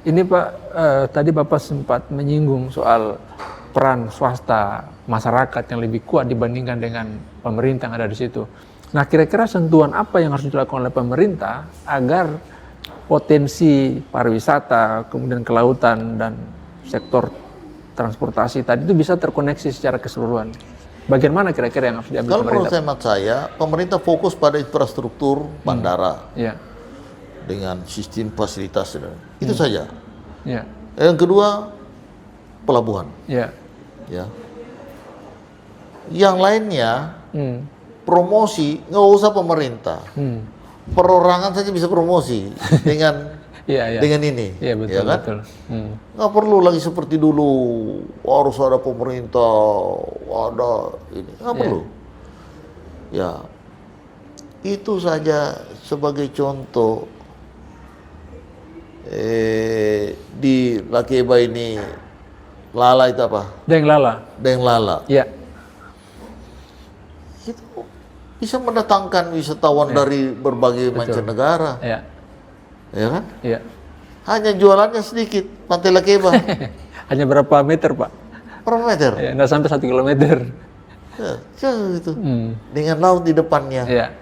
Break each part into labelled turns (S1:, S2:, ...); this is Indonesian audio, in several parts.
S1: Ini Pak, tadi Bapak sempat menyinggung soal peran swasta masyarakat yang lebih kuat dibandingkan dengan pemerintah yang ada di situ. Nah, kira-kira sentuhan apa yang harus dilakukan oleh pemerintah agar potensi pariwisata, kemudian kelautan dan sektor transportasi tadi itu bisa terkoneksi secara keseluruhan? Bagian mana kira-kira yang harus diambil
S2: Kalau menurut
S1: pemerintah?
S2: pemerintah fokus pada infrastruktur bandara
S1: Ya,
S2: dengan sistem fasilitas itu saja.
S1: ya,
S2: Yang kedua, pelabuhan.
S1: ya.
S2: Ya. Yang lainnya,
S1: Hmm,
S2: promosi nggak usah pemerintah. Perorangan saja bisa promosi dengan
S1: Iya, iya.
S2: dengan ini,
S1: Iya, betul,
S2: ya kan?
S1: betul.
S2: Nggak perlu lagi seperti dulu harus ada pemerintah, ada ini nggak perlu. Ya, itu saja sebagai contoh. Di Lakeba ini Lala itu apa?
S1: Deng Lala.
S2: Deng Lala.
S1: Ya,
S2: Itu bisa mendatangkan wisatawan dari berbagai mancanegara,
S1: ya,
S2: ya kan?
S1: ya.
S2: Hanya jualannya sedikit, Pantai Lakeba.
S1: Hanya berapa meter, Pak?
S2: Berapa meter?
S1: Ya, nggak sampai 1 kilometer.
S2: Ya, jauh itu. Dengan laut di depannya,
S1: Ya,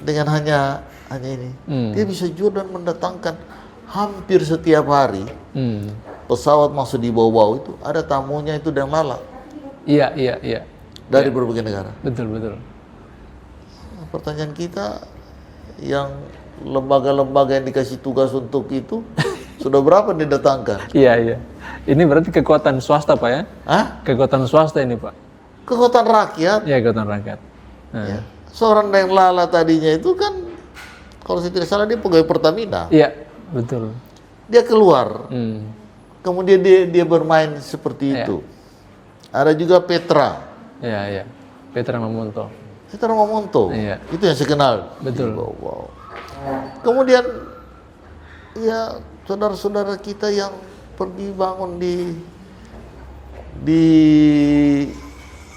S2: dengan hanya ini, dia bisa jual dan mendatangkan hampir setiap hari. Pesawat masuk di bawah-bawah itu ada tamunya itu Deng Lala
S1: iya, iya, iya.
S2: dari berbagai negara.
S1: Betul, betul.
S2: Nah, pertanyaan kita, yang lembaga-lembaga yang dikasih tugas untuk itu sudah berapa didatangkan?
S1: Iya, iya. Ini berarti kekuatan swasta, Pak ya?
S2: Hah?
S1: Kekuatan swasta ini, Pak.
S2: Kekuatan rakyat.
S1: Iya, kekuatan rakyat.
S2: Ya. Seorang Deng Lala tadinya itu kan, kalau saya tidak salah dia pegawai Pertamina.
S1: Iya, betul.
S2: Dia keluar, kemudian dia bermain seperti itu. Ada juga Petra.
S1: Iya, iya. Petra Mamonto.
S2: Petra Mamonto.
S1: Iya.
S2: Itu yang saya kenal.
S1: Betul.
S2: Wow. Kemudian ya saudara-saudara kita yang pergi bangun di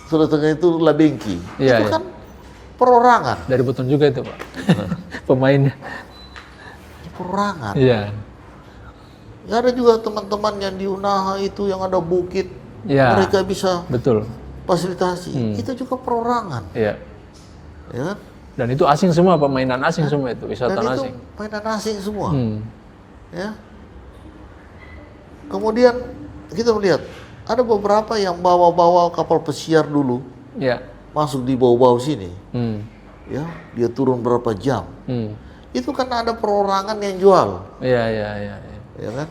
S2: Sulawesi Tengah itu Labengki.
S1: Iya,
S2: Itu
S1: iya.
S2: kan perorangan.
S1: Dari Buton juga itu, Pak. Pemainnya.
S2: Perorangan.
S1: Iya.
S2: Ya, ada juga teman-teman yang di Unaha itu yang ada bukit.
S1: Iya.
S2: Mereka bisa
S1: Betul.
S2: fasilitasi. Itu juga perorangan.
S1: Iya.
S2: Ya kan?
S1: Dan itu asing semua, pemainan asing semua itu,
S2: Dan
S1: wisatawan
S2: itu
S1: asing.
S2: mainan asing semua. Ya. Kemudian kita melihat ada beberapa yang bawa-bawa kapal pesiar dulu
S1: Iya.
S2: masuk di bawah-bawah sini.
S1: Hmm.
S2: Ya, dia turun berapa jam.
S1: Hmm.
S2: Itu kan ada perorangan yang jual,
S1: Iya, iya, iya. Iya.
S2: ya kan?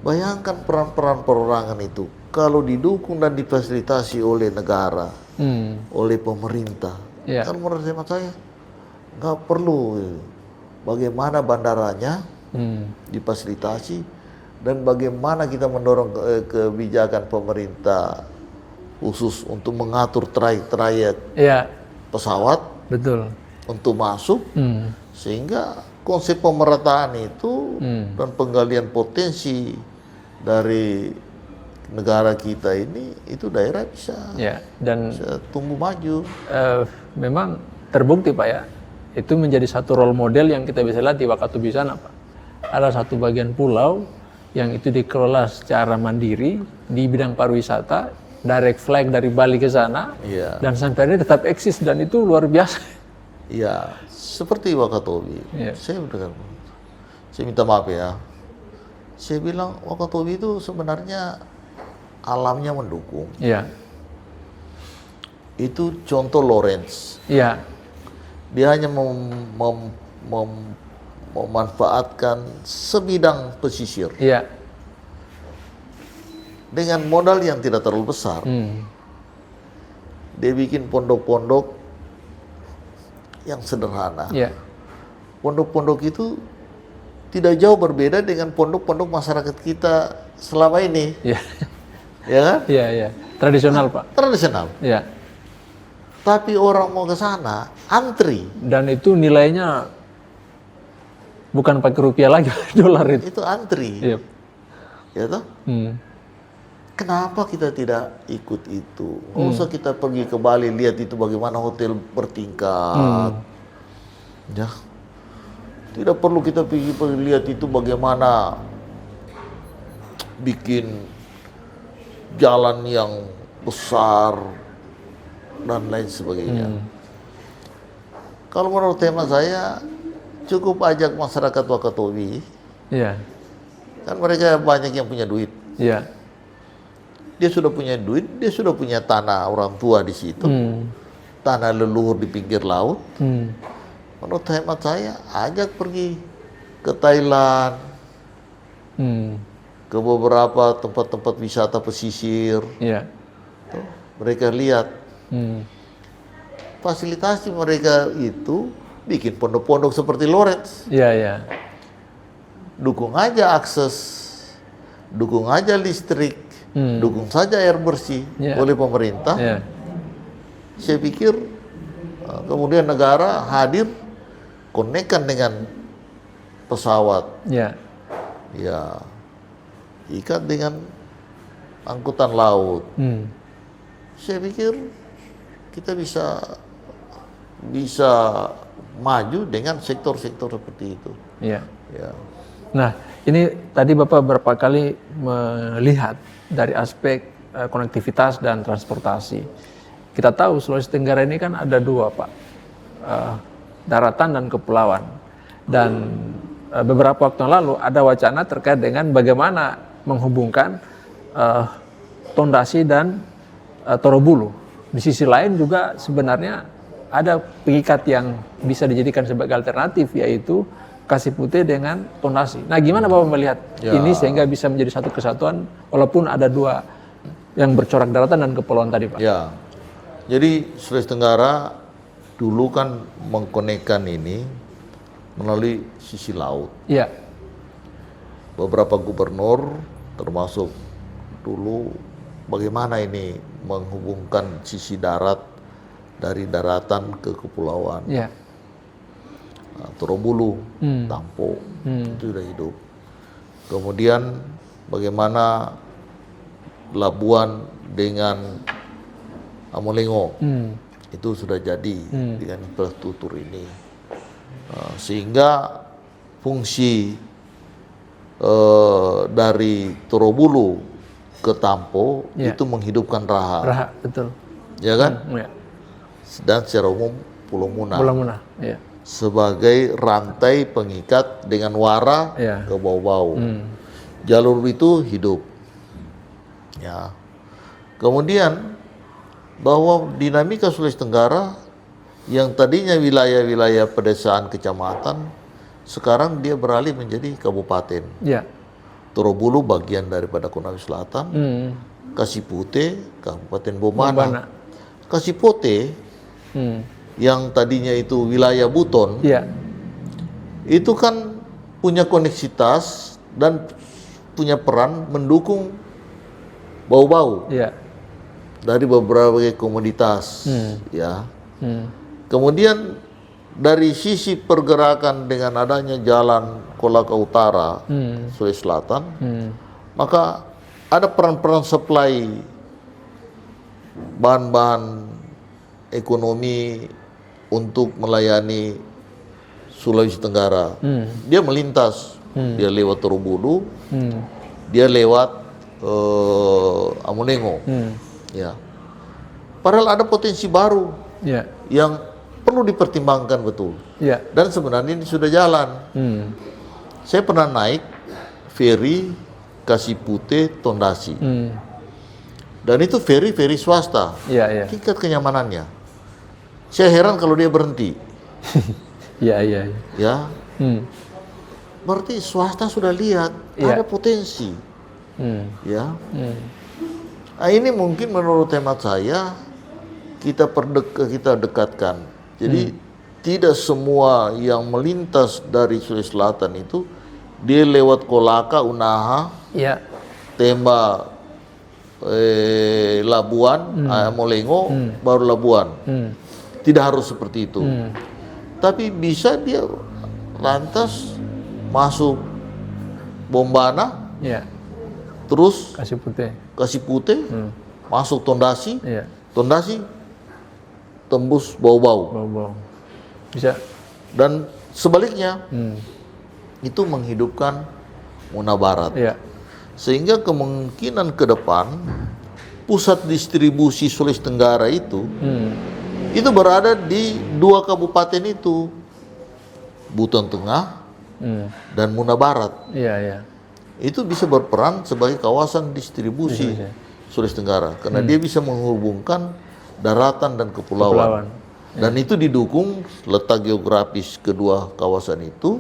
S2: Bayangkan peran-peran perorangan itu kalau didukung dan difasilitasi oleh negara, oleh pemerintah.
S1: Iya.
S2: Kan menurut hemat saya nggak perlu bagaimana bandaranya difasilitasi dan bagaimana kita mendorong kebijakan pemerintah khusus untuk mengatur trayek
S1: Iya,
S2: pesawat
S1: betul.
S2: untuk masuk, sehingga konsep pemerataan itu dan penggalian potensi dari negara kita ini, itu daerah bisa
S1: Ya, dan
S2: tumbuh maju.
S1: memang terbukti, Pak ya. Itu menjadi satu role model yang kita bisa lihat di Wakatobi sana, Pak. Ada satu bagian pulau yang itu dikelola secara mandiri di bidang pariwisata, direct flight dari Bali ke sana,
S2: Iya.
S1: dan sampai ini tetap eksis dan itu luar biasa.
S2: Ya, seperti Wakatobi.
S1: Iya.
S2: Saya minta maaf ya. Saya bilang Wakatobi itu sebenarnya alamnya mendukung.
S1: Iya,
S2: Itu contoh Lawrence.
S1: iya,
S2: Dia hanya memanfaatkan sebidang pesisir
S1: iya.
S2: dengan modal yang tidak terlalu besar. Dia bikin pondok-pondok yang sederhana.
S1: Iya,
S2: Pondok-pondok itu tidak jauh berbeda dengan pondok-pondok masyarakat kita selama ini,
S1: iya,
S2: ya kan?
S1: iya, iya. Tradisional, Pak.
S2: Tradisional.
S1: Iya.
S2: Tapi orang mau ke sana antri.
S1: Dan itu nilainya bukan pakai rupiah lagi, dolar itu.
S2: Itu antri.
S1: Iya.
S2: Ya toh? Kenapa kita tidak ikut itu? Nggak usah kita pergi ke Bali lihat itu bagaimana hotel bertingkat. Ya. Tidak perlu kita pergi lihat itu bagaimana bikin jalan yang besar dan lain sebagainya. Kalau menurut tema saya, cukup ajak masyarakat Wakatobi.
S1: Iya.
S2: Kan mereka banyak yang punya duit.
S1: Iya.
S2: Dia sudah punya duit, dia sudah punya tanah orang tua di situ. Tanah leluhur di pinggir laut. Menurut hemat saya, ajak pergi ke Thailand, ke beberapa tempat-tempat wisata pesisir.
S1: Iya.
S2: Tuh, mereka lihat. Fasilitasi mereka itu bikin pondok-pondok seperti Lawrence.
S1: Iya, iya.
S2: Dukung aja akses, dukung aja listrik, dukung saja air bersih oleh pemerintah.
S1: Iya.
S2: Saya pikir kemudian negara hadir, konekkan dengan pesawat,
S1: Iya.
S2: ya ikat dengan angkutan laut. Saya pikir kita bisa maju dengan sektor-sektor seperti itu.
S1: Iya.
S2: Ya.
S1: Nah, ini tadi Bapak berapa kali melihat dari aspek konektivitas dan transportasi. Kita tahu Sulawesi Tenggara ini kan ada dua, Pak. Daratan dan kepulauan. Dan beberapa waktu yang lalu ada wacana terkait dengan bagaimana menghubungkan Tondasi dan Torobulu. Di sisi lain juga sebenarnya ada pengikat yang bisa dijadikan sebagai alternatif, yaitu Kasipute dengan Tondasi. Nah, gimana Bapak melihat ini sehingga bisa menjadi satu kesatuan walaupun ada dua yang bercorak daratan dan kepulauan tadi, Pak?
S2: Ya, jadi Sulawesi Tenggara dulu kan mengkonekkan ini melalui sisi laut.
S1: Iya.
S2: Beberapa gubernur termasuk dulu bagaimana ini menghubungkan sisi darat dari daratan ke kepulauan.
S1: Iya.
S2: Torobulu, Tampo, itu sudah hidup. Kemudian bagaimana Labuan dengan Amolengo, itu sudah jadi dengan infrastruktur ini. Sehingga fungsi dari Torobulu ke Tampo itu menghidupkan Raha.
S1: Raha, betul.
S2: Ya kan?
S1: Iya.
S2: Dan secara umum Pulau Muna.
S1: Pulau Muna, iya.
S2: Sebagai rantai pengikat dengan Wara ke Bau-Bau. Jalur itu hidup. Ya. Kemudian bahwa dinamika Sulawesi Tenggara yang tadinya wilayah-wilayah pedesaan kecamatan, sekarang dia beralih menjadi kabupaten.
S1: Iya.
S2: Torobulu bagian daripada Konawe Selatan, Kasipute, Kabupaten Bombana. Kasipute yang tadinya itu wilayah Buton, itu kan punya koneksitas dan punya peran mendukung Bau-Bau dari beberapa komoditas, ya. Kemudian dari sisi pergerakan dengan adanya jalan Kolaka Utara, Sulawesi Selatan, maka ada peran-peran supply bahan-bahan ekonomi untuk melayani Sulawesi Tenggara. Dia melintas, dia lewat Torobulu, dia lewat Amolengo. Ya. Padahal ada potensi baru yang perlu dipertimbangkan betul. Dan sebenarnya ini sudah jalan. Saya pernah naik feri Kasipute Tondasi. Dan itu feri swasta. Tingkat kenyamanannya. Saya heran kalau dia berhenti. Ya. Berarti swasta sudah lihat ada potensi. Ya. Nah, ini mungkin menurut hemat saya kita dekatkan. Jadi tidak semua yang melintas dari Sulawesi Selatan itu dia lewat Kolaka, Unaha, Temba, Labuan, Amolengo, baru Labuan. Tidak harus seperti itu. Tapi bisa dia lantas masuk Bombana, terus Kasipute, masuk Tondasi, Tondasi tembus Bau-Bau.
S1: Bisa.
S2: Dan sebaliknya itu menghidupkan Muna Barat. Sehingga kemungkinan ke depan pusat distribusi Sulawesi Tenggara itu berada di 2 kabupaten itu, Buton Tengah dan Muna Barat. Itu bisa berperan sebagai kawasan distribusi Sulawesi Tenggara karena dia bisa menghubungkan daratan dan kepulauan. Dan itu didukung letak geografis kedua kawasan itu,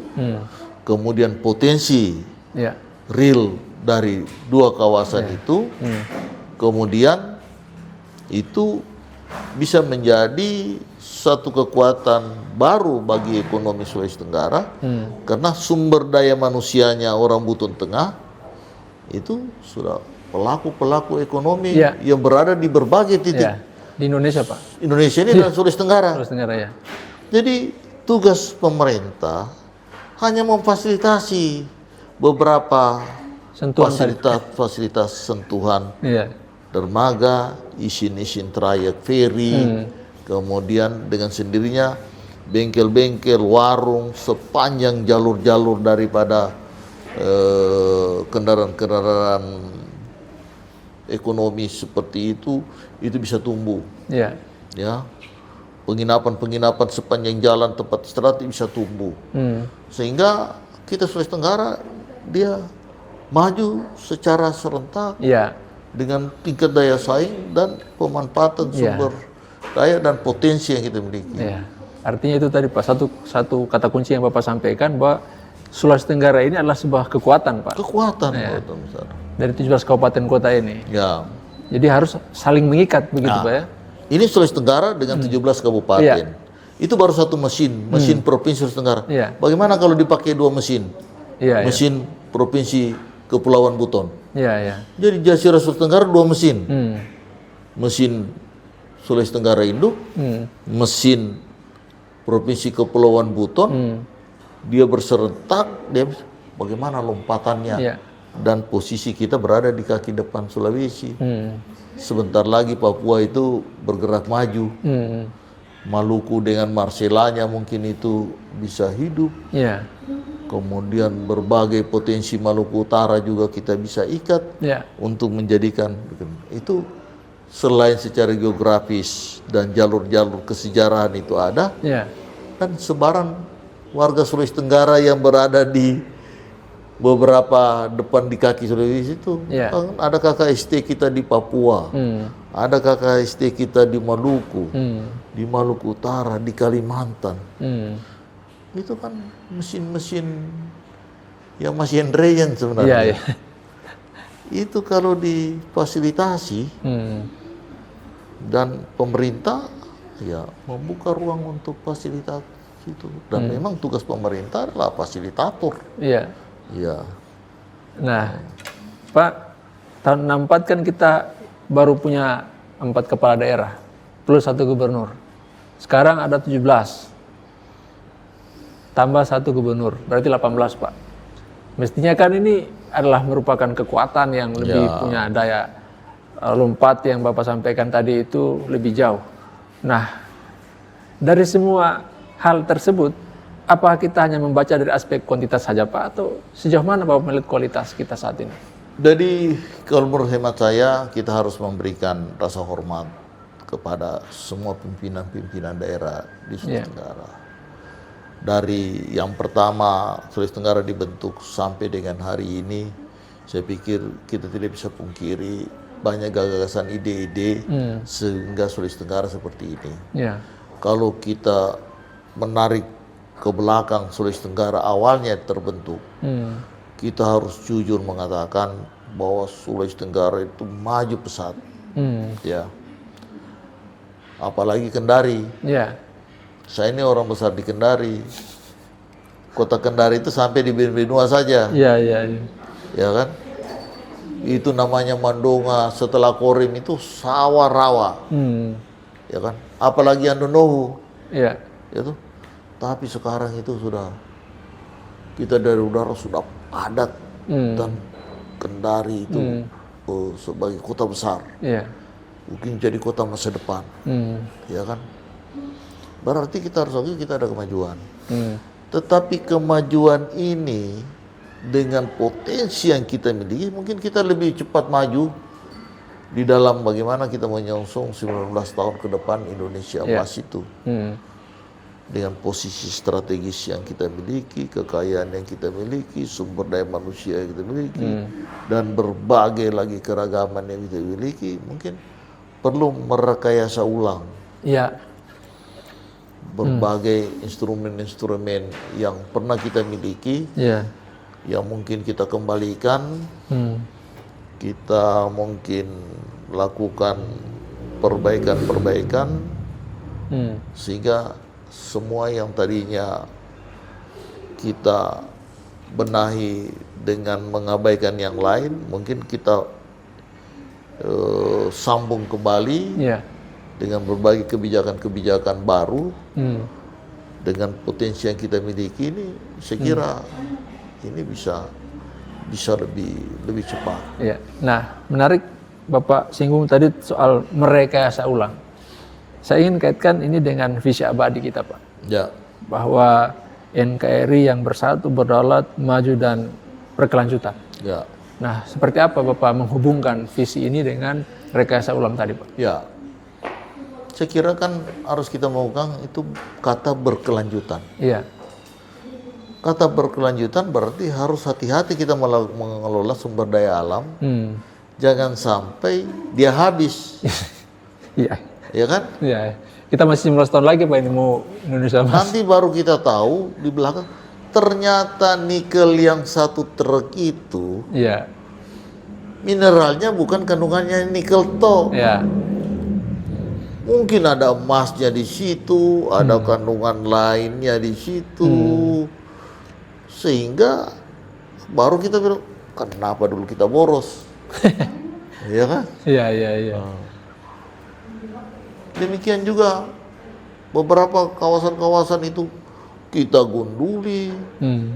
S2: kemudian potensi real dari 2 kawasan itu, kemudian itu bisa menjadi satu kekuatan baru bagi ekonomi Sulawesi Tenggara karena sumber daya manusianya orang Buton Tengah itu sudah pelaku-pelaku ekonomi yang berada di berbagai titik.
S1: Di Indonesia, Pak?
S2: Indonesia ini dan Sulawesi Tenggara.
S1: Sulawesi Tenggara, ya.
S2: Jadi tugas pemerintah hanya memfasilitasi beberapa fasilitas sentuhan, dermaga, isin-isin trayek feri, kemudian dengan sendirinya bengkel-bengkel, warung sepanjang jalur-jalur daripada kendaraan-kendaraan ekonomi seperti itu bisa tumbuh. Ya, penginapan-penginapan sepanjang jalan tempat istirahat bisa tumbuh. Sehingga kita Sulawesi Tenggara dia maju secara serentak dengan tingkat daya saing dan pemanfaatan sumber daya dan potensi yang kita miliki.
S1: Artinya itu tadi Pak, satu kata kunci yang Bapak sampaikan bahwa Sulawesi Tenggara ini adalah sebuah kekuatan, Pak.
S2: Kekuatan besar.
S1: Dari 17 kabupaten kota ini. Jadi harus saling mengikat begitu, Pak, ya.
S2: Ini Sulawesi Tenggara dengan 17 kabupaten. Itu baru satu mesin provinsi Sulawesi Tenggara. Bagaimana kalau dipakai 2 mesin? Mesin provinsi Kepulauan Buton. Jadi Jazirah Sulawesi Tenggara 2 mesin. Mesin Sulawesi Tenggara Induk, mesin provinsi Kepulauan Buton, dia berserentak, dia bagaimana lompatannya. Dan posisi kita berada di kaki depan Sulawesi. Sebentar lagi Papua itu bergerak maju. Maluku dengan Marselanya mungkin itu bisa hidup. Kemudian berbagai potensi Maluku Utara juga kita bisa ikat untuk menjadikan itu. Selain secara geografis dan jalur-jalur kesejarahan itu ada, dan sebaran warga Sulawesi Tenggara yang berada di beberapa depan di kaki Sulawesi itu, ada KKST kita di Papua, ada KKST kita di Maluku, di Maluku Utara, di Kalimantan. Itu kan mesin-mesin yang masih embryon sebenarnya. Itu kalau difasilitasi dan pemerintah membuka ruang untuk fasilitas itu. Dan memang tugas pemerintah adalah fasilitator.
S1: Nah, Pak, tahun 64 kan kita baru punya 4 kepala daerah plus 1 gubernur. Sekarang ada 17 tambah 1 gubernur, berarti 18, Pak. Mestinya kan ini adalah merupakan kekuatan yang lebih punya daya lompat yang Bapak sampaikan tadi itu lebih jauh. Nah, dari semua hal tersebut, apa kita hanya membaca dari aspek kuantitas saja, Pak, atau sejauh mana Bapak melihat kualitas kita saat ini?
S2: Jadi kalau menurut hemat saya, kita harus memberikan rasa hormat kepada semua pimpinan-pimpinan daerah di Sulawesi Tenggara. Dari yang pertama Sulawesi Tenggara dibentuk sampai dengan hari ini, saya pikir kita tidak bisa pungkiri banyak gagasan ide-ide sehingga Sulawesi Tenggara seperti ini. Kalau kita menarik ke belakang Sulawesi Tenggara awalnya terbentuk, kita harus jujur mengatakan bahwa Sulawesi Tenggara itu maju pesat, apalagi Kendari. Saya ini orang besar di Kendari, kota Kendari itu sampai di Benua saja, ya kan? Itu namanya Mandonga, setelah Korim itu sawah rawa, ya kan? Apalagi Andonohu, itu. Tapi sekarang itu sudah, kita dari udara sudah padat, dan Kendari itu sebagai kota besar, mungkin jadi kota masa depan, ya kan? Berarti kita harus akui kita ada kemajuan. Tetapi kemajuan ini dengan potensi yang kita miliki, mungkin kita lebih cepat maju di dalam bagaimana kita menyongsong 19 tahun ke depan Indonesia emas itu. Dengan posisi strategis yang kita miliki, kekayaan yang kita miliki, sumber daya manusia yang kita miliki, dan berbagai lagi keragaman yang kita miliki, mungkin perlu merekayasa ulang. Berbagai instrumen-instrumen yang pernah kita miliki, yang mungkin kita kembalikan, kita mungkin lakukan perbaikan-perbaikan, sehingga semua yang tadinya kita benahi dengan mengabaikan yang lain, mungkin kita sambung kembali dengan berbagai kebijakan-kebijakan baru. Dengan potensi yang kita miliki ini, saya kira ini bisa lebih cepat.
S1: Nah, menarik Bapak singgung tadi soal merekayasa ulang. Saya ingin kaitkan ini dengan visi abadi kita, Pak. Bahwa NKRI yang bersatu, berdaulat, maju dan berkelanjutan. Nah, seperti apa Bapak menghubungkan visi ini dengan rekayasa ulang tadi, Pak?
S2: Saya kira kan harus kita melakukan itu kata berkelanjutan. Kata berkelanjutan berarti harus hati-hati kita mengelola sumber daya alam. Jangan sampai dia habis. Ya kan?
S1: Kita masih 19 tahun lagi Pak ini mau Indonesia emas.
S2: Nanti baru kita tahu di belakang ternyata nikel yang 1 truk itu mineralnya bukan kandungannya nikel toh. Mungkin ada emasnya di situ, ada kandungan lainnya di situ, sehingga baru kita bilang kenapa dulu kita boros, ya kan? Demikian juga beberapa kawasan-kawasan itu kita gunduli,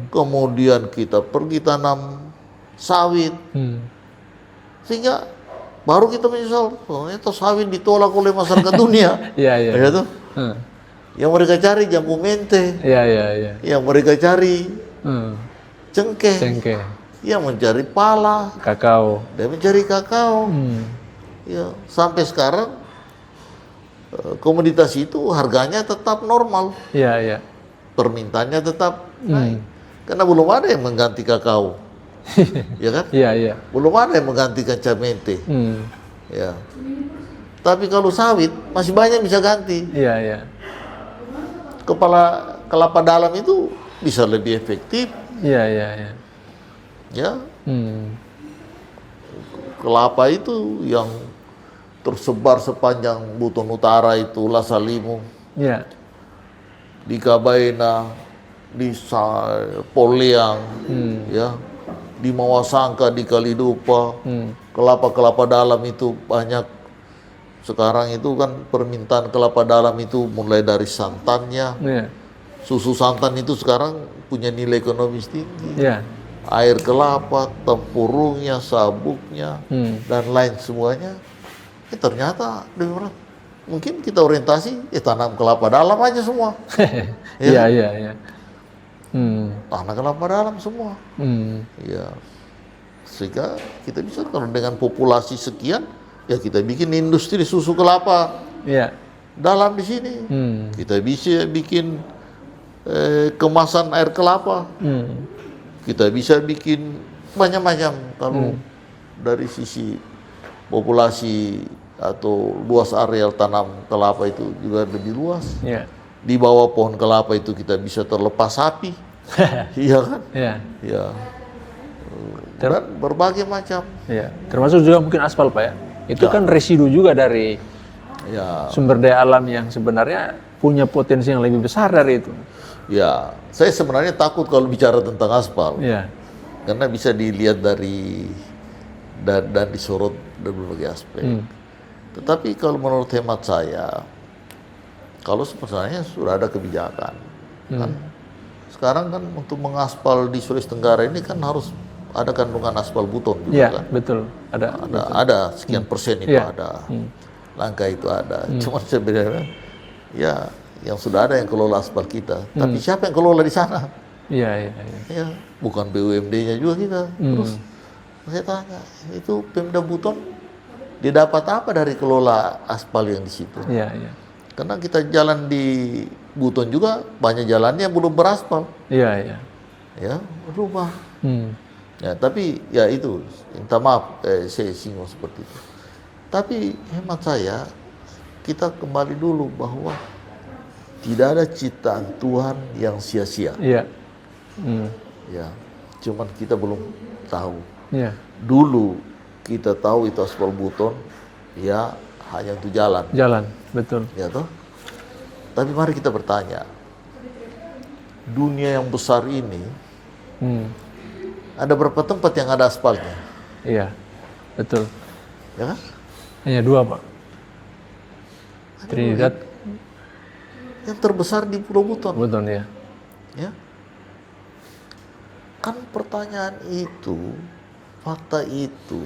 S2: kemudian kita pergi tanam sawit, sehingga baru kita menyesal, ternyata sawit ditolak oleh masyarakat dunia. Yang mereka cari jambu mente, yang mereka cari cengkeh, yang mencari pala,
S1: kakao,
S2: dan mencari kakao. Sampai sekarang komoditas itu harganya tetap normal, permintaannya tetap naik, karena belum ada yang mengganti kakao, ya kan? Belum ada yang menggantikan camente, Tapi kalau sawit masih banyak bisa ganti. Kepala kelapa dalam itu bisa lebih efektif. Kelapa itu yang tersebar sepanjang Buton Utara itu, Lasalimu, di Kabaina, di Poliang, di Mawasangka, di Kalidupa, kelapa-kelapa dalam itu banyak. Sekarang itu kan permintaan kelapa dalam itu mulai dari santannya, susu santan itu sekarang punya nilai ekonomis tinggi, air kelapa, tempurungnya, sabuknya, dan lain semuanya. Ternyata mungkin kita orientasi tanam kelapa dalam aja semua. Tanam kelapa dalam semua. Sehingga kita bisa, kalau dengan populasi sekian, ya kita bikin industri susu kelapa dalam di sini. Kita bisa bikin kemasan air kelapa. Kita bisa bikin macam-macam. Kalau dari sisi populasi atau luas areal tanam kelapa itu juga lebih luas. Di bawah pohon kelapa itu kita bisa terlepas sapi. Iya kan? Dan berbagai macam.
S1: Termasuk juga mungkin aspal Pak ya. Itu kan residu juga dari sumber daya alam yang sebenarnya punya potensi yang lebih besar dari itu.
S2: Saya sebenarnya takut kalau bicara tentang aspal. Karena bisa dilihat dari dan disorot dari berbagai aspek. Tetapi kalau menurut hemat saya, kalau sebenarnya sudah ada kebijakan, kan sekarang kan untuk mengaspal di Sulawesi Tenggara ini kan harus ada kandungan aspal buton juga kan?
S1: Betul.
S2: Ada sekian persen itu ada, langkah itu ada. Cuma sebenarnya yang sudah ada yang kelola aspal kita. Tapi siapa yang kelola di sana?
S1: Iya.
S2: Ya, bukan BUMD-nya juga kita. Terus saya tanya, itu Pemda Buton didapat apa dari kelola aspal yang di situ?
S1: Iya.
S2: Karena kita jalan di Buton juga banyak jalannya yang belum beraspal.
S1: Iya.
S2: Ya, berubah. Ya, tapi ya itu, minta maaf saya singgung seperti itu. Tapi hemat saya, kita kembali dulu bahwa tidak ada ciptaan Tuhan yang sia-sia.
S1: Iya.
S2: Ya, cuman kita belum tahu.
S1: Iya.
S2: Dulu kita tahu itu aspal Buton, ya hanya untuk jalan.
S1: Jalan, betul.
S2: Ya toh. Tapi mari kita bertanya, dunia yang besar ini, ada berapa tempat yang ada aspalnya?
S1: Iya, betul.
S2: Ya kan?
S1: Hanya 2, Pak. Trinidad.
S2: Yang terbesar di Pulau Buton.
S1: Buton, ya.
S2: Ya. Kan pertanyaan itu, fakta itu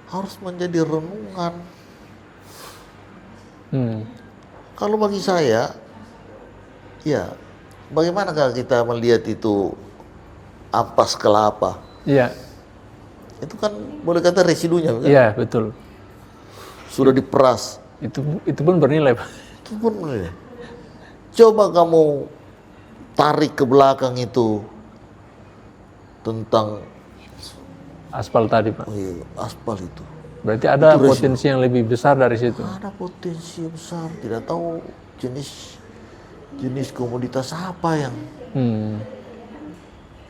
S2: harus menjadi renungan. Kalau bagi saya, ya bagaimana kalau kita melihat itu ampas kelapa?
S1: Iya.
S2: Itu kan boleh kata residunya, kan?
S1: Iya, betul.
S2: Sudah diperas.
S1: Itu pun bernilai, Pak.
S2: Itu pun bernilai. Coba kamu tarik ke belakang itu tentang
S1: Aspal tadi, Pak.
S2: oh iya, aspal itu.
S1: Berarti ada
S2: Itu
S1: potensi yang lebih besar dari situ.
S2: Ada potensi yang besar. Tidak tahu jenis komoditas apa yang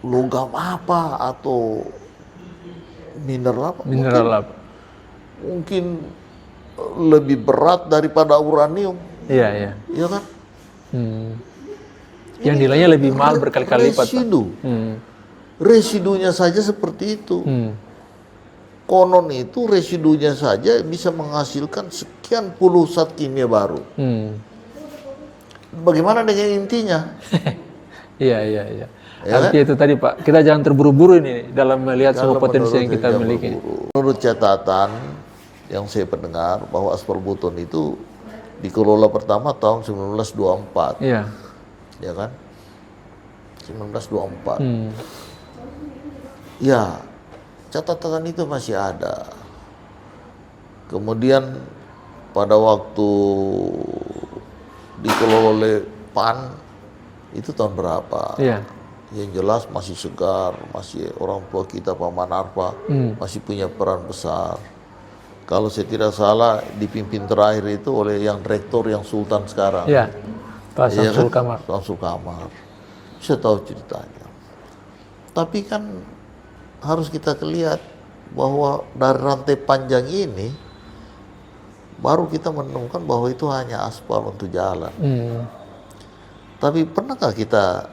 S2: logam apa atau mineral apa.
S1: Mineral apa?
S2: Mungkin lebih berat daripada uranium.
S1: Iya.
S2: Iya kan?
S1: Yang nilainya lebih mahal berkali-kali lipat, Pak.
S2: Residu. Residunya saja seperti itu. Konon itu residunya saja bisa menghasilkan sekian puluh zat kimia baru. Bagaimana dengan intinya?
S1: Iya.
S2: Ya
S1: Artinya itu tadi, Pak. Kita jangan terburu-buru ini dalam melihat semua potensi yang kita miliki.
S2: Menurut catatan yang saya pendengar bahwa aspal Buton itu dikelola pertama tahun 1924.
S1: Iya.
S2: Ya kan? 1924. Ya, catatan itu masih ada. Kemudian pada waktu dikelola oleh PAN itu tahun berapa?
S1: Iya.
S2: Yang jelas masih segar, masih orang tua kita Pak Manarpa masih punya peran besar. Kalau saya tidak salah dipimpin terakhir itu oleh yang rektor yang Sultan sekarang.
S1: Iya. Pak Samsul
S2: kan?
S1: Kamar.
S2: Samsul Kamar. Saya tahu ceritanya. Tapi kan harus kita lihat bahwa dari rantai panjang ini baru kita menemukan bahwa itu hanya aspal untuk jalan. Tapi pernahkah kita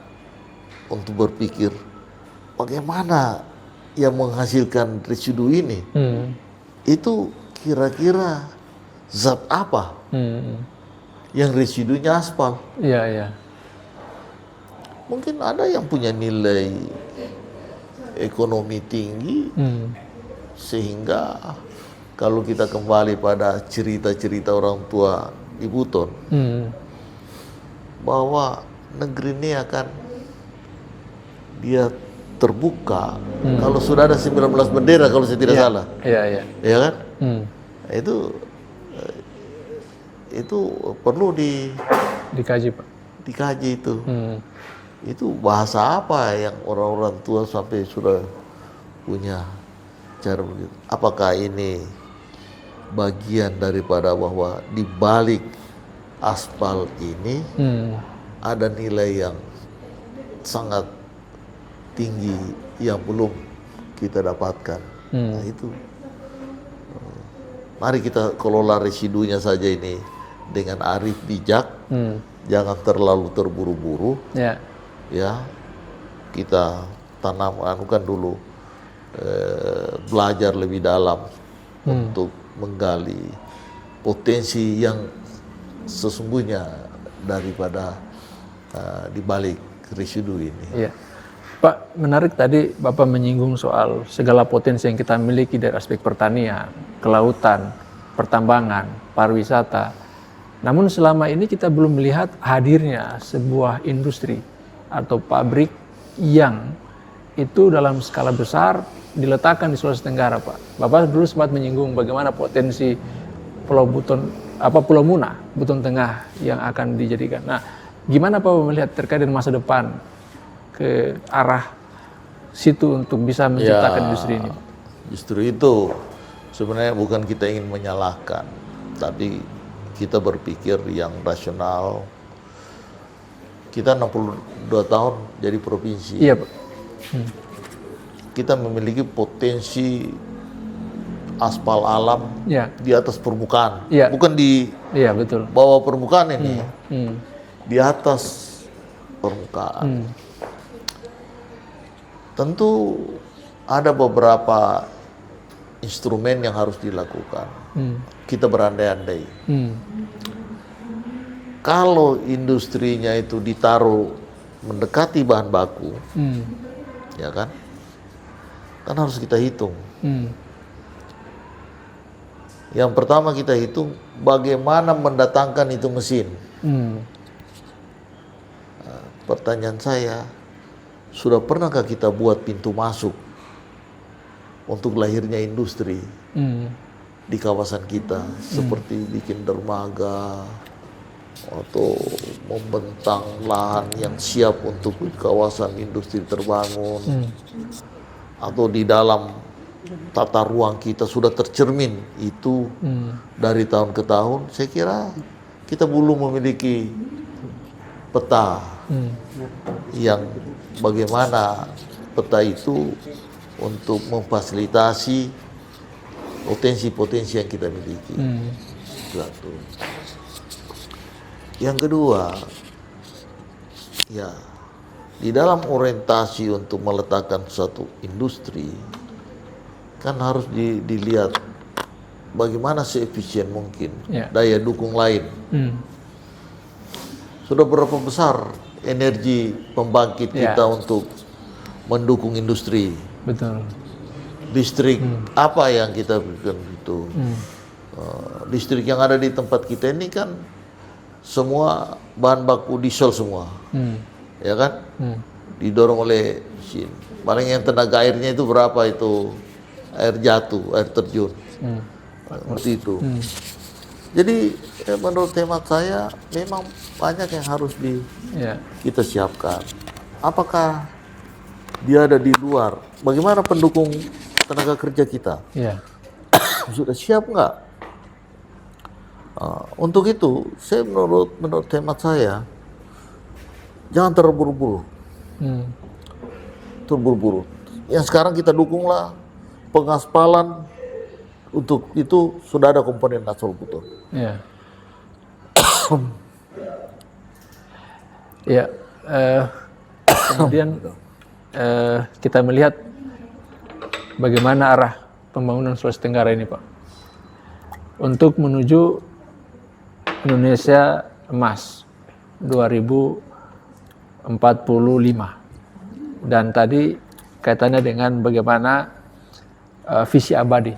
S2: untuk berpikir bagaimana yang menghasilkan residu ini? Itu kira-kira zat apa yang residunya aspal?
S1: Iya.
S2: Mungkin ada yang punya nilai ekonomi tinggi, sehingga kalau kita kembali pada cerita-cerita orang tua di Buton, bahwa negeri ini akan dia terbuka kalau sudah ada 19 bendera kalau saya tidak salah.
S1: Iya.
S2: Ya kan? Itu perlu
S1: dikaji, Pak.
S2: Dikaji itu. Itu bahasa apa yang orang-orang tua sampai sudah punya cara begitu? Apakah ini bagian daripada bahwa di balik aspal ini ada nilai yang sangat tinggi yang belum kita dapatkan? Nah itu, mari kita kelola residunya saja ini dengan arif bijak, jangan terlalu terburu-buru. Ya, kita anukan dulu, belajar lebih dalam untuk menggali potensi yang sesungguhnya daripada di balik residu ini.
S1: Iya. Pak, menarik tadi Bapak menyinggung soal segala potensi yang kita miliki dari aspek pertanian, kelautan, pertambangan, pariwisata. Namun selama ini kita belum melihat hadirnya sebuah industri atau pabrik yang itu dalam skala besar diletakkan di Sulawesi Tenggara, Pak. Bapak dulu sempat menyinggung bagaimana potensi Pulau Muna, Buton Tengah yang akan dijadikan. Nah, gimana Pak melihat terkait dengan masa depan ke arah situ untuk bisa menciptakan industri ini?
S2: Justru itu sebenarnya bukan kita ingin menyalahkan, tapi kita berpikir yang rasional. Kita 62 tahun jadi provinsi.
S1: Iya, Pak.
S2: Kita memiliki potensi aspal alam di atas permukaan, bukan di
S1: betul.
S2: bawah permukaan ini, di atas permukaan. Tentu ada beberapa instrumen yang harus dilakukan. Kita berandai-andai. Kalau industrinya itu ditaruh mendekati bahan baku, ya kan harus kita hitung. Yang pertama kita hitung bagaimana mendatangkan itu mesin. Pertanyaan saya, sudah pernahkah kita buat pintu masuk untuk lahirnya industri di kawasan kita, seperti bikin dermaga atau membentang lahan yang siap untuk kawasan industri terbangun, atau di dalam tata ruang kita sudah tercermin itu dari tahun ke tahun? Saya kira kita belum memiliki peta yang bagaimana peta itu untuk memfasilitasi potensi-potensi yang kita miliki. Satu. Yang kedua, ya di dalam orientasi untuk meletakkan suatu industri kan harus dilihat bagaimana seefisien mungkin daya dukung lain. Sudah berapa besar energi pembangkit kita untuk mendukung industri?
S1: Betul.
S2: Listrik apa yang kita berikan itu? Listrik yang ada di tempat kita ini kan semua bahan baku diesel semua, ya kan? Didorong oleh mesin. Paling yang tenaga airnya itu berapa itu? Air jatuh, air terjun, seperti itu. Jadi menurut hemat saya memang banyak yang harus kita siapkan. Apakah dia ada di luar? Bagaimana pendukung tenaga kerja kita? Sudah siap nggak? Untuk itu, saya menurut hemat saya, jangan terburu-buru. Terburu-buru. Yang sekarang kita dukunglah pengaspalan, untuk itu sudah ada komponen aspal beton.
S1: Kemudian kita melihat bagaimana arah pembangunan Sulawesi Tenggara ini, Pak, untuk menuju Indonesia Emas 2045. Dan tadi kaitannya dengan bagaimana visi abadi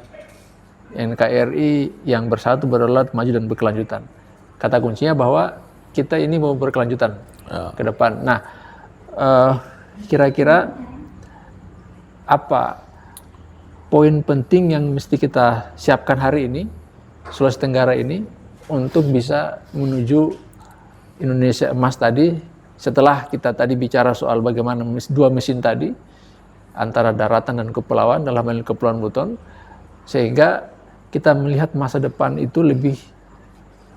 S1: NKRI yang bersatu, berdaulat, maju dan berkelanjutan. Kata kuncinya bahwa kita ini mau berkelanjutan ke depan. Nah, kira-kira apa poin penting yang mesti kita siapkan hari ini, Sulawesi Tenggara ini, untuk bisa menuju Indonesia Emas tadi, setelah kita tadi bicara soal bagaimana dua mesin tadi, antara daratan dan kepulauan, dalam hal Kepulauan Buton, sehingga kita melihat masa depan itu lebih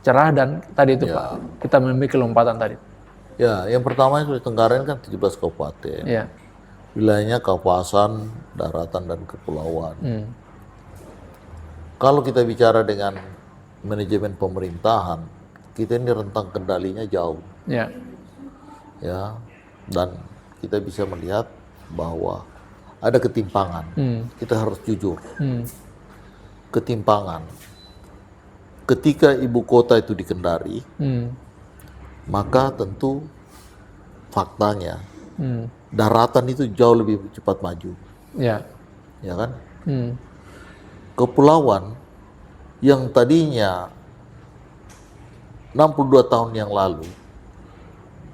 S1: cerah dan tadi itu Pak, kita memiliki lompatan tadi.
S2: Ya, yang pertama Sulawesi Tenggara ini kan 17 kabupaten. Wilayahnya kawasan, daratan, dan kepulauan. Kalau kita bicara dengan manajemen pemerintahan, kita ini rentang kendalinya jauh. Dan kita bisa melihat bahwa ada ketimpangan. Kita harus jujur. Ketimpangan. Ketika ibu kota itu dikendari, maka tentu faktanya daratan itu jauh lebih cepat maju. Ya kan? Kepulauan yang tadinya 62 tahun yang lalu,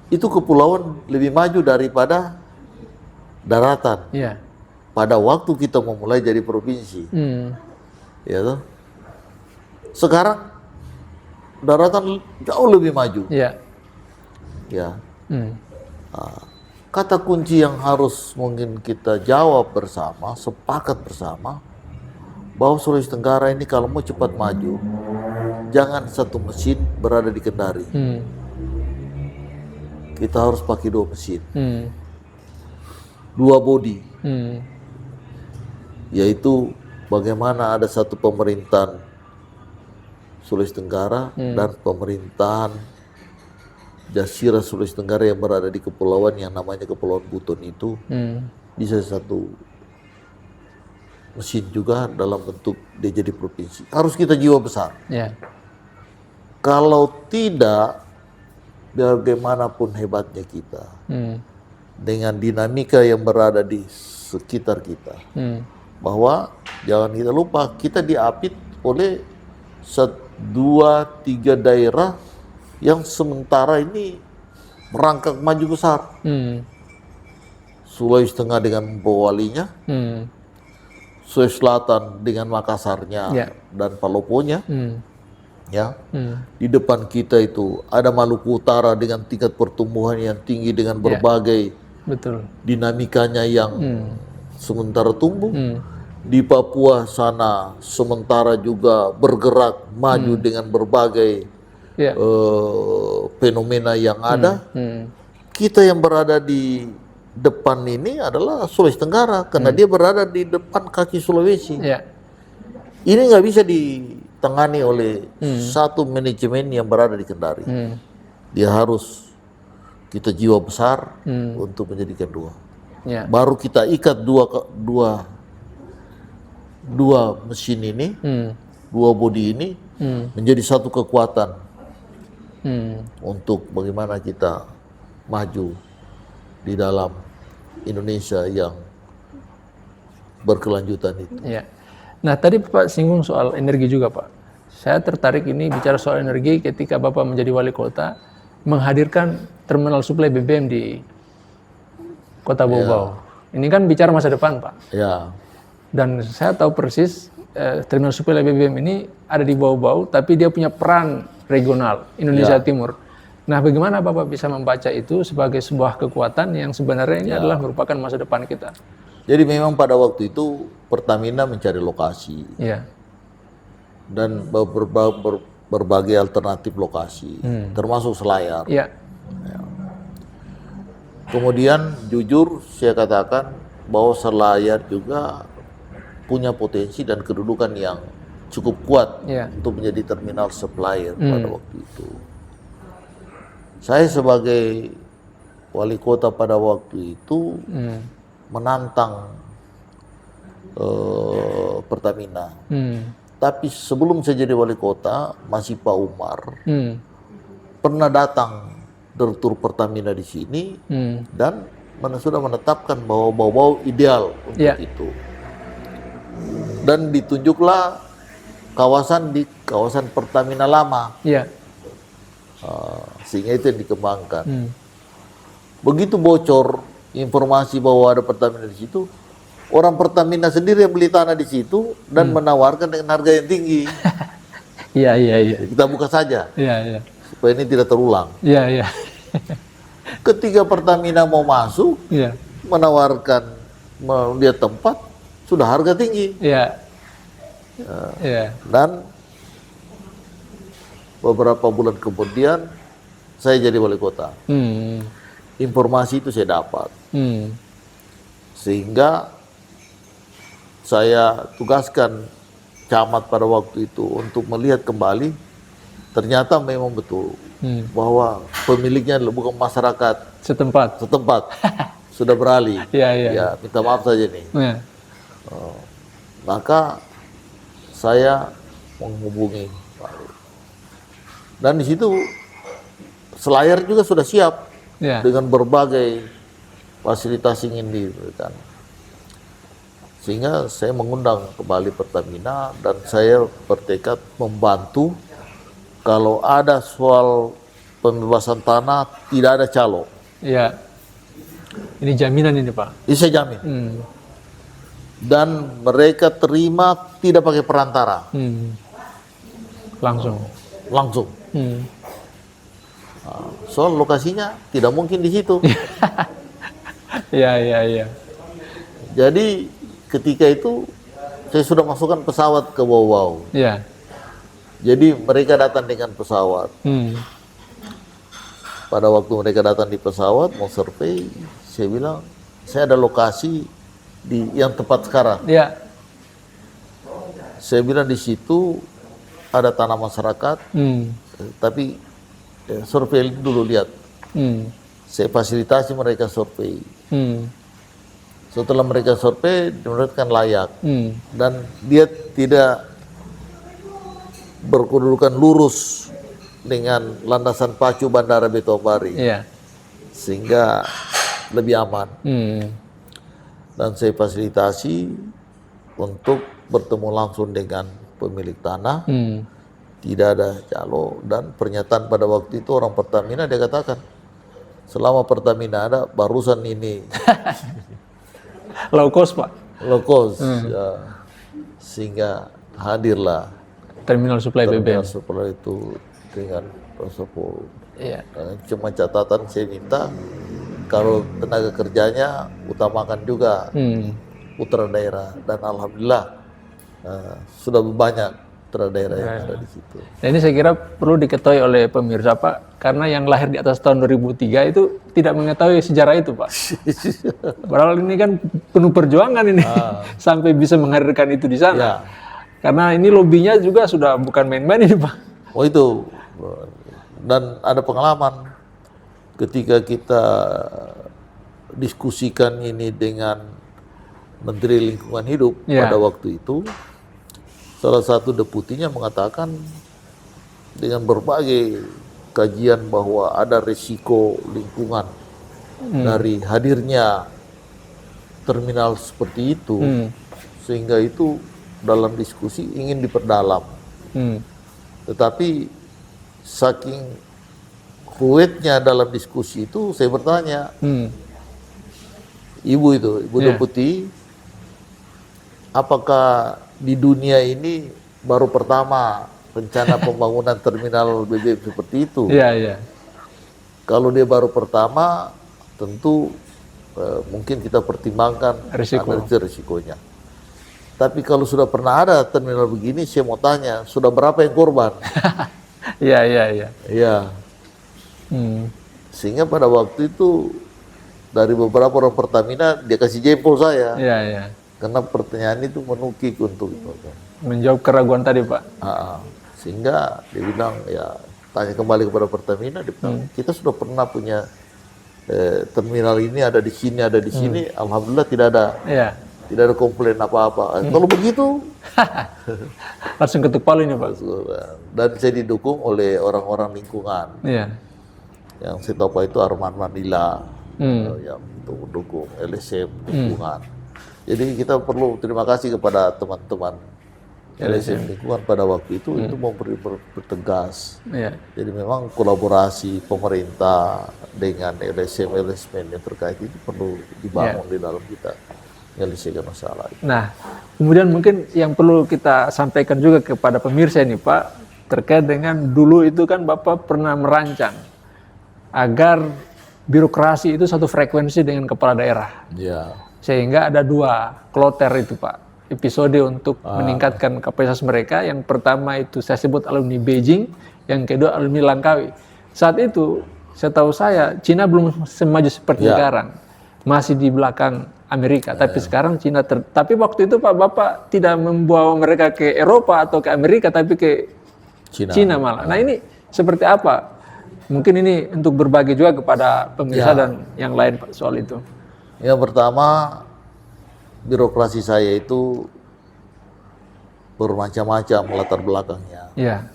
S2: itu kepulauan lebih maju daripada daratan.
S1: Iya.
S2: Pada waktu kita memulai jadi provinsi. Ya toh? Sekarang daratan jauh lebih maju.
S1: Iya.
S2: Ya. Kata kunci yang harus mungkin kita jawab bersama, sepakat bersama, bahwa Sulawesi Tenggara ini kalau mau cepat maju, jangan satu mesin berada di Kendari. Kita harus pakai 2 mesin, 2 body, yaitu bagaimana ada satu pemerintahan Sulawesi Tenggara dan pemerintahan Jazirah Sulawesi Tenggara yang berada di kepulauan yang namanya Kepulauan Buton itu bisa satu mesin juga dalam bentuk dia jadi provinsi. Harus kita jiwa besar.
S1: Yeah.
S2: Kalau tidak, bagaimanapun hebatnya kita, dengan dinamika yang berada di sekitar kita, bahwa jangan kita lupa kita diapit oleh 2-3 daerah yang sementara ini merangkak maju besar. Sulawesi Tengah dengan Bawalinya, Sulawesi Selatan dengan Makassarnya dan Paloponya. Ya, di depan kita itu ada Maluku Utara dengan tingkat pertumbuhan yang tinggi dengan berbagai dinamikanya yang sementara tumbuh. Di Papua sana sementara juga bergerak maju dengan berbagai fenomena yang ada. Kita yang berada di depan ini adalah Sulawesi Tenggara karena dia berada di depan kaki Sulawesi. Ini nggak bisa ditangani oleh satu manajemen yang berada di Kendari. Dia harus kita jiwa besar untuk menjadikan 2. Baru kita ikat dua mesin ini, 2 bodi ini menjadi satu kekuatan untuk bagaimana kita maju di dalam Indonesia yang berkelanjutan itu.
S1: Nah, tadi Bapak singgung soal energi juga, Pak. Saya tertarik ini bicara soal energi ketika Bapak menjadi wali kota, menghadirkan terminal suplai BBM di Kota Bau-Bau. Ini kan bicara masa depan, Pak. Dan saya tahu persis terminal suplai BBM ini ada di Bau-Bau, tapi dia punya peran regional Indonesia Timur. Nah, bagaimana Bapak bisa membaca itu sebagai sebuah kekuatan yang sebenarnya ini adalah merupakan masa depan kita?
S2: Jadi memang pada waktu itu Pertamina mencari lokasi dan berbagai alternatif lokasi, termasuk Selayar. Kemudian jujur saya katakan bahwa Selayar juga punya potensi dan kedudukan yang cukup kuat untuk menjadi terminal supplier pada waktu itu. Saya sebagai wali kota pada waktu itu menantang Pertamina. Tapi sebelum saya jadi wali kota, masih Pak Umar pernah datang direktur Pertamina di sini dan sudah menetapkan bahwa Bau-Bau ideal untuk itu. Dan ditunjuklah kawasan Pertamina lama. Sehingga itu yang dikembangkan. Begitu bocor informasi bahwa ada Pertamina di situ, orang Pertamina sendiri yang beli tanah di situ dan menawarkan dengan harga yang tinggi. Kita buka saja, supaya ini tidak terulang. Ketika Pertamina mau masuk, menawarkan melihat tempat, sudah harga tinggi. Dan beberapa bulan kemudian saya jadi wali kota. Informasi itu saya dapat. Sehingga saya tugaskan camat pada waktu itu untuk melihat kembali. Ternyata memang betul bahwa pemiliknya bukan masyarakat setempat. Sudah beralih. Ya, minta maaf saja nih. Maka saya menghubungi dan di situ Selayar juga sudah siap dengan berbagai fasilitas yang ingin diberikan. Sehingga saya mengundang kembali Pertamina dan saya bertekad membantu kalau ada soal pembebasan tanah tidak ada calo.
S1: Iya. Ini jaminan ini Pak.
S2: Ini saya jamin. Dan mereka terima tidak pakai perantara.
S1: Langsung.
S2: Langsung. Soal lokasinya tidak mungkin di situ.
S1: Iya.
S2: Jadi ketika itu saya sudah masukkan pesawat ke Wau-Wau.
S1: Iya.
S2: Jadi mereka datang dengan pesawat. Pada waktu mereka datang di pesawat mau survei, saya bilang saya ada lokasi di yang tepat sekarang.
S1: Iya.
S2: Saya bilang di situ ada tanah masyarakat, tapi survei dulu lihat. Saya fasilitasi mereka survei. Setelah mereka survei, dimenangkan layak. Dan dia tidak berkedudukan lurus dengan landasan pacu Bandara Betobari.
S1: Iya.
S2: Sehingga lebih aman. Dan saya fasilitasi untuk bertemu langsung dengan pemilik tanah. Tidak ada calo. Dan pernyataan pada waktu itu orang Pertamina dia katakan, selama Pertamina ada, barusan ini
S1: Low cost Pak.
S2: low cost. Ya. Sehingga hadirlah
S1: Terminal supply BBM.
S2: terminal supply itu dengan protokol.
S1: Iya.
S2: Cuma catatan saya minta kalau tenaga kerjanya utamakan juga putra daerah, dan alhamdulillah sudah banyak putra daerah yang ada di situ.
S1: Nah, ini saya kira perlu diketahui oleh pemirsa Pak, karena yang lahir di atas tahun 2003 itu tidak mengetahui sejarah itu Pak. Padahal ini kan penuh perjuangan ini sampai bisa menghadirkan itu di sana.
S2: Ya.
S1: Karena ini lobbynya juga sudah bukan main-main ini Pak.
S2: Oh itu, dan ada pengalaman ketika kita diskusikan ini dengan Menteri Lingkungan Hidup pada waktu itu, salah satu deputinya mengatakan dengan berbagai kajian bahwa ada risiko lingkungan dari hadirnya terminal seperti itu, sehingga itu dalam diskusi ingin diperdalam. Tetapi saking ruwetnya dalam diskusi itu, saya bertanya, ibu deputi, apakah di dunia ini baru pertama rencana pembangunan terminal BBM seperti itu?
S1: Iya.
S2: Kalau dia baru pertama, tentu mungkin kita pertimbangkan risikonya. Tapi kalau sudah pernah ada terminal begini, saya mau tanya, sudah berapa yang korban?
S1: Iya.
S2: Sehingga pada waktu itu dari beberapa orang Pertamina dia kasih jempol saya.
S1: Iya.
S2: Karena pertanyaan itu menukik untuk itu.
S1: Menjawab keraguan tadi Pak.
S2: Sehingga dia bilang, ya tanya kembali kepada Pertamina, dia bilang, kita sudah pernah punya terminal ini ada di sini, alhamdulillah tidak ada.
S1: Iya.
S2: Tidak ada komplain apa-apa. Kalau begitu
S1: langsung ketuk palu ini Pak.
S2: Dan saya didukung oleh orang-orang lingkungan.
S1: Iya.
S2: Yang saya tahu Pak itu Arman Manila yang untuk mendukung LSM lingkungan. Jadi kita perlu terima kasih kepada teman-teman LSM lingkungan pada waktu itu mau bertegas.
S1: Iya.
S2: Jadi memang kolaborasi pemerintah dengan LSM yang terkait itu perlu dibangun di dalam kita menyelesaikan masalah.
S1: Nah, kemudian mungkin yang perlu kita sampaikan juga kepada pemirsa ini Pak, terkait dengan dulu itu kan Bapak pernah merancang agar birokrasi itu satu frekuensi dengan kepala daerah.
S2: Ya.
S1: Sehingga ada 2 kloter itu Pak, episode untuk meningkatkan kapasitas mereka. Yang pertama itu saya sebut alumni Beijing, yang kedua alumni Langkawi. Saat itu, setahu saya, Cina belum semaju seperti sekarang. Masih di belakang Amerika, tapi sekarang Cina tapi waktu itu Pak, Bapak tidak membawa mereka ke Eropa atau ke Amerika, tapi ke Cina malah. Nah ini seperti apa? Mungkin ini untuk berbagi juga kepada pemirsa dan yang lain Pak soal itu.
S2: Yang pertama, birokrasi saya itu bermacam-macam latar belakangnya.
S1: Iya.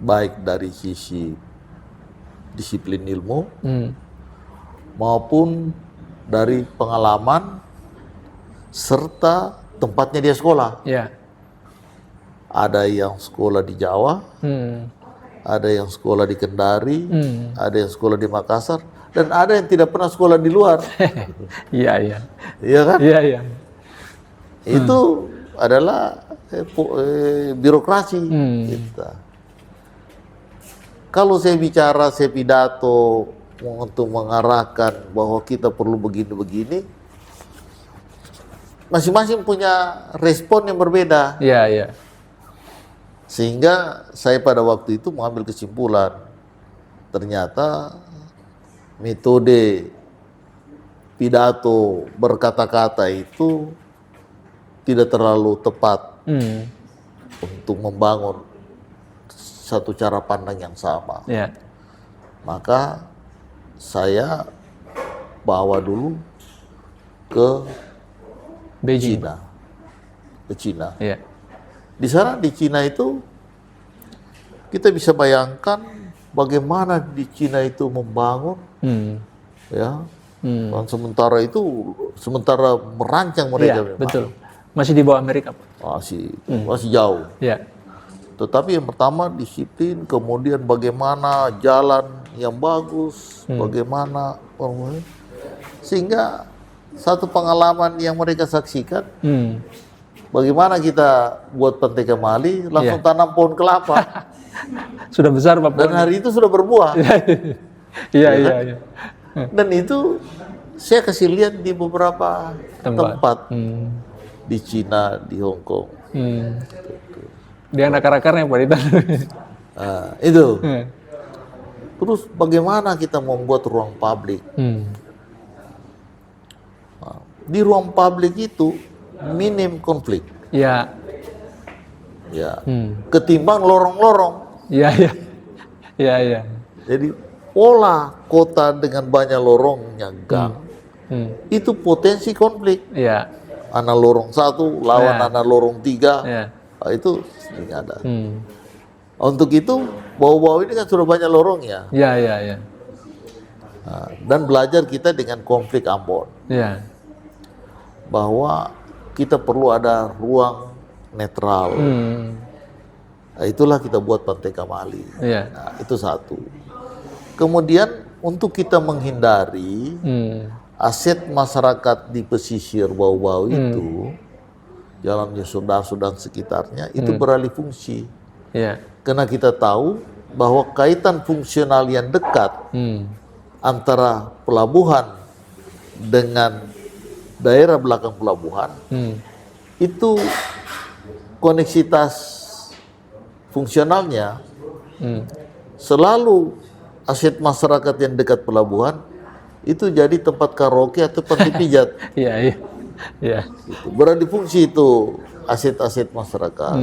S2: Baik dari sisi disiplin ilmu maupun dari pengalaman serta tempatnya dia sekolah.
S1: Iya.
S2: Ada yang sekolah di Jawa, ada yang sekolah di Kendari, ada yang sekolah di Makassar, dan ada yang tidak pernah sekolah di luar.
S1: Iya, iya.
S2: Iya kan?
S1: Iya, iya.
S2: Itu adalah birokrasi kita. Kalau saya bicara, saya pidato untuk mengarahkan bahwa kita perlu begini-begini, masing-masing punya respon yang berbeda.
S1: Iya, iya.
S2: Sehingga saya pada waktu itu mengambil kesimpulan, ternyata metode pidato berkata-kata itu tidak terlalu tepat untuk membangun satu cara pandang yang sama.
S1: Yeah.
S2: Maka saya bawa dulu ke
S1: Beijing.
S2: Cina. Ke Cina.
S1: Yeah.
S2: Di sana di Cina itu kita bisa bayangkan bagaimana di Cina itu membangun, ya. Dan sementara merancang mereka,
S1: memang. Betul. Masih di bawah Amerika, Pak.
S2: Masih jauh.
S1: Yeah.
S2: Tetapi yang pertama disiplin, kemudian bagaimana jalan yang bagus, bagaimana sehingga satu pengalaman yang mereka saksikan. Bagaimana kita buat pantai kemali, langsung tanam pohon kelapa.
S1: Sudah besar, Pak.
S2: Dan hari itu sudah berbuah.
S1: Iya, iya, iya.
S2: Dan itu saya kasih lihat di beberapa tempat. Di Cina, di Hong Kong.
S1: Dia akar-akarnya, Pak.
S2: Itu. Terus bagaimana kita membuat ruang publik? Di ruang publik itu minim konflik.
S1: Ya.
S2: Ya. Ketimbang lorong-lorong.
S1: Iya, iya. Iya, iya.
S2: Jadi pola kota dengan banyak lorongnya gang itu potensi konflik.
S1: Iya.
S2: Anak lorong 1 lawan anak lorong 3.
S1: Iya.
S2: Itu sering ada. Untuk itu bau-bau ini kan sudah banyak lorongnya.
S1: Iya, iya, iya.
S2: Dan belajar kita dengan konflik Ambon.
S1: Iya.
S2: Bahwa kita perlu ada ruang netral. Nah, itulah kita buat Pantai Kamali.
S1: Iya.
S2: Nah, itu satu. Kemudian untuk kita menghindari aset masyarakat di pesisir bau-bau itu, Jalan Yosudarso dan sekitarnya itu beralih fungsi.
S1: Iya.
S2: Karena kita tahu bahwa kaitan fungsional yang dekat antara pelabuhan dengan daerah belakang pelabuhan itu koneksitas fungsionalnya selalu aset masyarakat yang dekat pelabuhan itu jadi tempat karaoke atau panti pijat.
S1: Iya, iya. Iya.
S2: Beralih fungsi itu aset-aset masyarakat.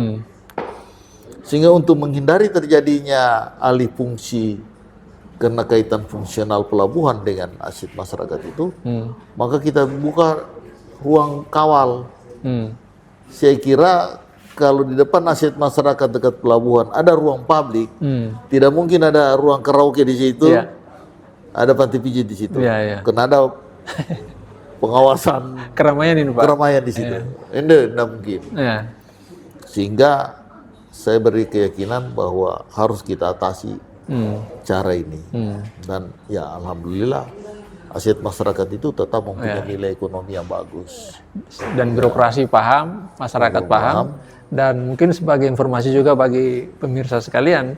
S2: Sehingga untuk menghindari terjadinya alih fungsi karena kaitan fungsional pelabuhan dengan aset masyarakat itu, maka kita buka ruang kawal. Saya kira kalau di depan aset masyarakat dekat pelabuhan ada ruang publik, tidak mungkin ada ruang karaoke di situ, ada panti pijit di situ, karena ada pengawasan
S1: keramaian ini, Pak.
S2: Keramaian di situ, ini tidak mungkin. Sehingga saya beri keyakinan bahwa harus kita atasi cara ini, dan ya alhamdulillah aset masyarakat itu tetap mempunyai nilai ekonomi yang bagus.
S1: Dan birokrasi paham, masyarakat paham, dan mungkin sebagai informasi juga bagi pemirsa sekalian,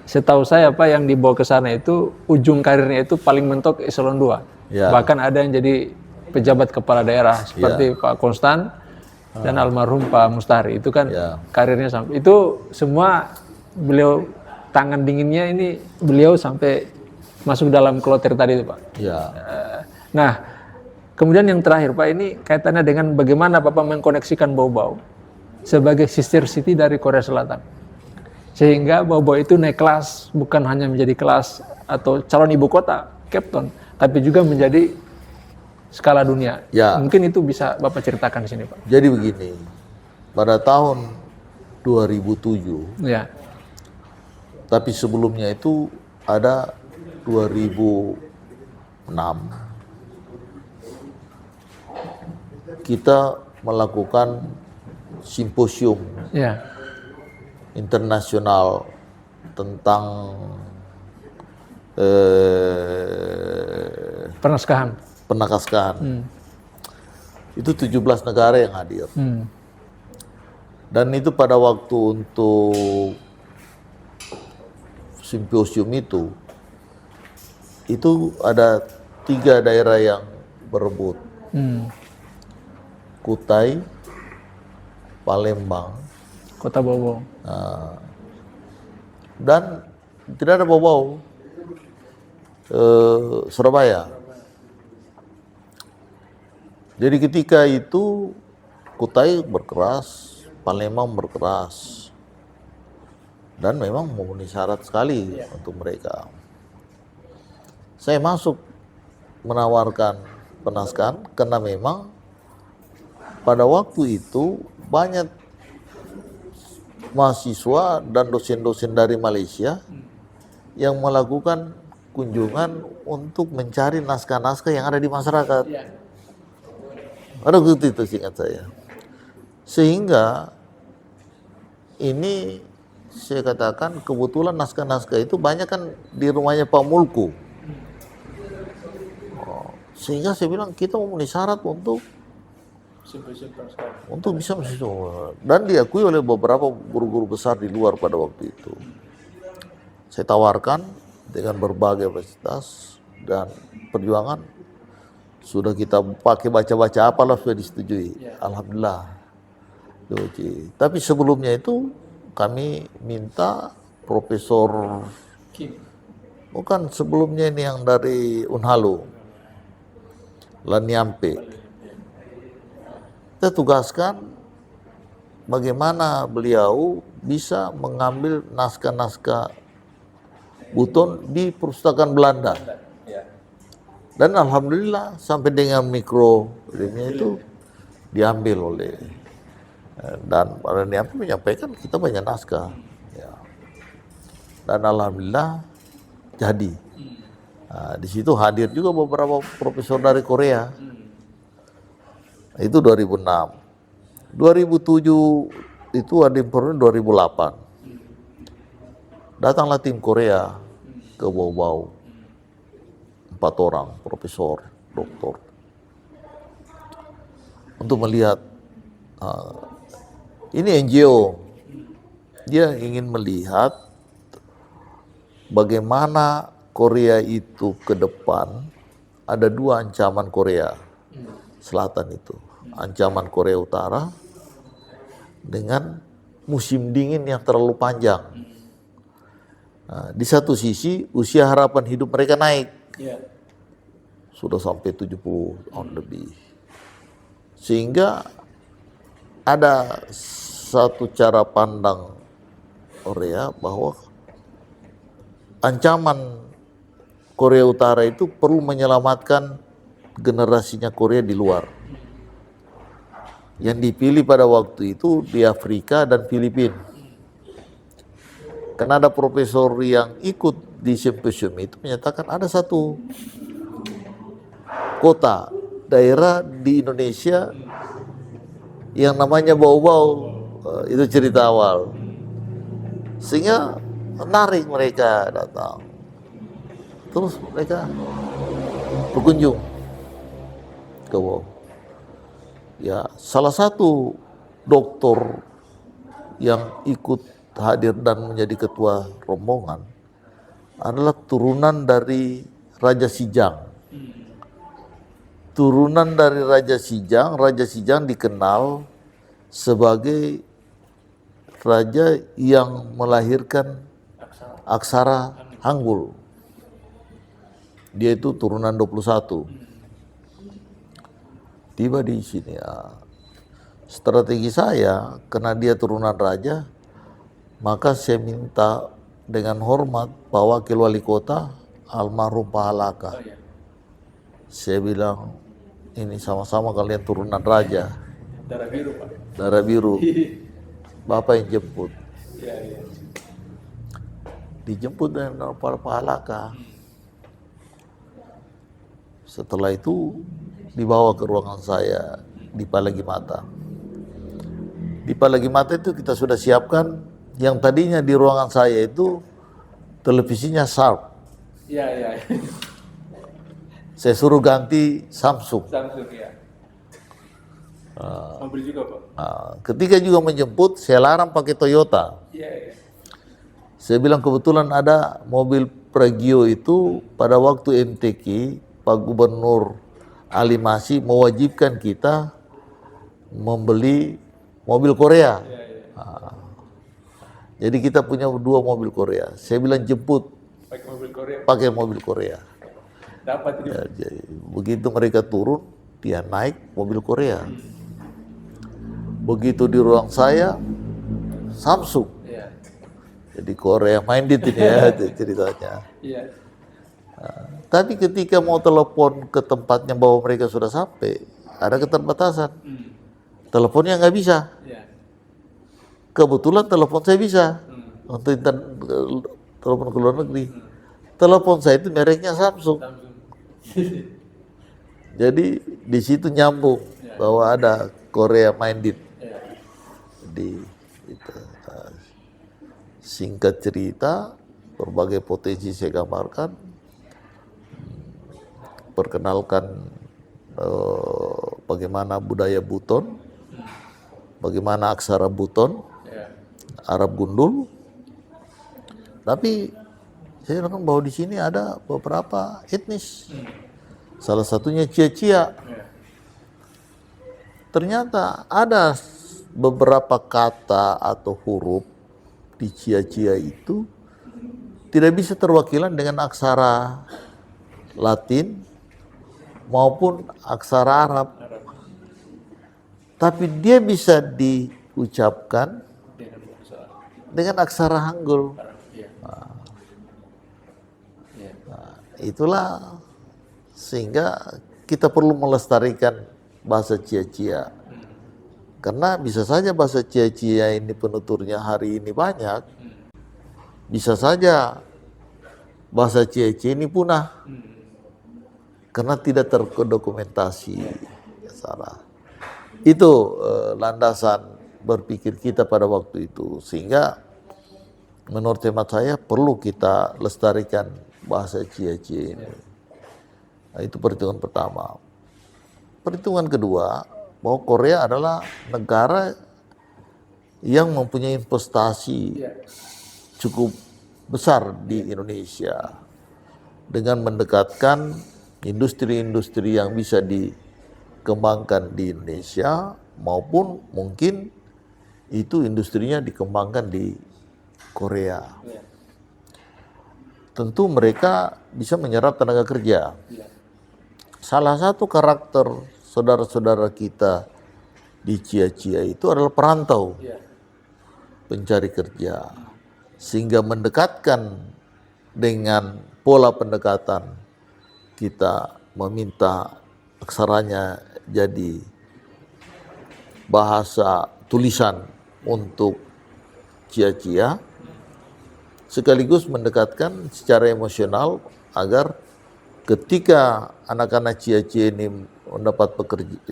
S1: setahu saya Pak yang dibawa ke sana itu ujung karirnya itu paling mentok eselon 2. Bahkan ada yang jadi pejabat kepala daerah seperti Pak Konstan dan almarhum Pak Mustari, itu kan karirnya sampai itu semua beliau tangan dinginnya ini beliau sampai masuk dalam kloter tadi itu, Pak. Nah, kemudian yang terakhir Pak, ini kaitannya dengan bagaimana Bapak mengkoneksikan Bau-Bau sebagai sister city dari Korea Selatan, sehingga Bau-Bau itu naik kelas, bukan hanya menjadi kelas atau calon ibu kota Cape Town, tapi juga menjadi skala dunia. Mungkin itu bisa Bapak ceritakan di sini, Pak.
S2: Jadi begini, pada tahun 2007, tapi sebelumnya itu ada 2006, kita melakukan simposium internasional tentang
S1: penaskahan.
S2: Itu 17 negara yang hadir. Dan itu pada waktu untuk simposium itu ada 3 daerah yang berebut. Kutai, Palembang,
S1: Kota Bau-Bau.
S2: Dan tidak ada Bau-Bau, Surabaya. Jadi ketika itu Kutai berkeras, Palembang berkeras, dan memang memenuhi syarat sekali untuk mereka. Saya masuk menawarkan penaskahan karena memang pada waktu itu banyak mahasiswa dan dosen-dosen dari Malaysia yang melakukan kunjungan untuk mencari naskah-naskah yang ada di masyarakat. Ada begitu itu singkat saya. Sehingga ini saya katakan kebetulan naskah-naskah itu banyak kan di rumahnya Pak Mulku. Sehingga saya bilang kita memenuhi syarat untuk bisa mahasiswa. Dan diakui oleh beberapa guru-guru besar di luar pada waktu itu. Saya tawarkan dengan berbagai fasilitas dan perjuangan. Sudah kita pakai baca-baca apalah sudah disetujui. Alhamdulillah. Tapi sebelumnya itu kami minta Profesor Kim. Bukan, sebelumnya ini yang dari Unhalu, Lanyampe. Kita tugaskan bagaimana beliau bisa mengambil naskah-naskah Buton di perpustakaan Belanda. Dan alhamdulillah sampai dengan mikrofilmnya itu diambil oleh, dan Lanyampe menyampaikan kita banyak naskah. Dan alhamdulillah jadi. Di situ hadir juga beberapa profesor dari Korea. Itu 2006. 2007 itu ada informasi 2008. Datanglah tim Korea ke Bau-Bau. 4 orang, profesor, doktor. Untuk melihat, ini NGO. Dia ingin melihat bagaimana Korea itu ke depan. Ada 2 ancaman Korea Selatan itu. Ancaman Korea Utara dengan musim dingin yang terlalu panjang. Di satu sisi usia harapan hidup mereka naik. Sudah sampai 70 tahun lebih. Sehingga ada satu cara pandang Korea bahwa ancaman Korea Utara itu perlu menyelamatkan generasinya Korea di luar. Yang dipilih pada waktu itu di Afrika dan Filipina. Karena ada profesor yang ikut di simposium itu menyatakan ada satu kota, daerah di Indonesia yang namanya Bau-Bau. Itu cerita awal. Sehingga menarik mereka datang. Terus mereka berkunjung ke Bau. Ya, salah satu doktor yang ikut hadir dan menjadi ketua rombongan adalah turunan dari Raja Sijang. Turunan dari Raja Sijang dikenal sebagai raja yang melahirkan aksara Hangul. Dia itu turunan 21. Tiba di sini, strategi saya, karena dia turunan raja, maka saya minta dengan hormat Pak Wakil Wali Kota almarhum Pak Halaka. Saya bilang, ini sama-sama kalian turunan raja.
S1: Darah biru, Pak.
S2: Darah biru. Bapak yang jemput. Dijemput dengan Pak Halaka. Setelah itu dibawa ke ruangan saya di Palagimata. Di Palagimata itu kita sudah siapkan yang tadinya di ruangan saya itu televisinya Sharp.
S1: Iya.
S2: Saya suruh ganti Samsung.
S1: Samsung ya. Mobil juga Pak.
S2: Ketika juga menjemput, saya larang pakai Toyota.
S1: Iya.
S2: Saya bilang kebetulan ada mobil Pragio itu pada waktu MTQ, Pak Gubernur Ali Masih mewajibkan kita membeli mobil Korea. Jadi kita punya 2 mobil Korea. Saya bilang jemput pakai mobil Korea.
S1: Dapat itu.
S2: Jadi, begitu mereka turun, dia naik mobil Korea. Begitu di ruang saya, Samsung. Jadi Korea minded ini ya ceritanya. Tapi ketika mau telepon ke tempatnya bahwa mereka sudah sampai, ada keterbatasan. Teleponnya nggak bisa. Kebetulan telepon saya bisa untuk telepon ke luar negeri. Telepon saya itu mereknya Samsung. Jadi di situ nyambung bahwa ada Korea minded. Jadi itu. Singkat cerita, berbagai potensi saya gambarkan, perkenalkan bagaimana budaya Buton, bagaimana aksara Buton, Arab Gundul. Tapi saya bilang bahwa di sini ada beberapa etnis, salah satunya Cia-Cia. Ternyata ada beberapa kata atau huruf di Cia-Cia itu tidak bisa terwakilan dengan aksara Latin maupun aksara Arab. Tapi dia bisa diucapkan dengan aksara Hangul. Itulah sehingga kita perlu melestarikan bahasa Cia-Cia. Karena bisa saja bahasa Cia-Cia ini penuturnya hari ini banyak, bisa saja bahasa Cia-Cia ini punah karena tidak terdokumentasi. Salah. Itu landasan berpikir kita pada waktu itu, sehingga menurut hemat saya perlu kita lestarikan bahasa Cia-Cia ini. Nah, itu perhitungan pertama. Perhitungan kedua, bahwa Korea adalah negara yang mempunyai investasi cukup besar di Indonesia dengan mendekatkan industri-industri yang bisa dikembangkan di Indonesia maupun mungkin itu industrinya dikembangkan di Korea. Tentu mereka bisa menyerap tenaga kerja. Salah satu karakter saudara-saudara kita di Cia-Cia itu adalah perantau, pencari kerja, sehingga mendekatkan dengan pola pendekatan kita meminta aksaranya jadi bahasa tulisan untuk Cia-Cia, sekaligus mendekatkan secara emosional agar ketika anak-anak Cia-Cia ini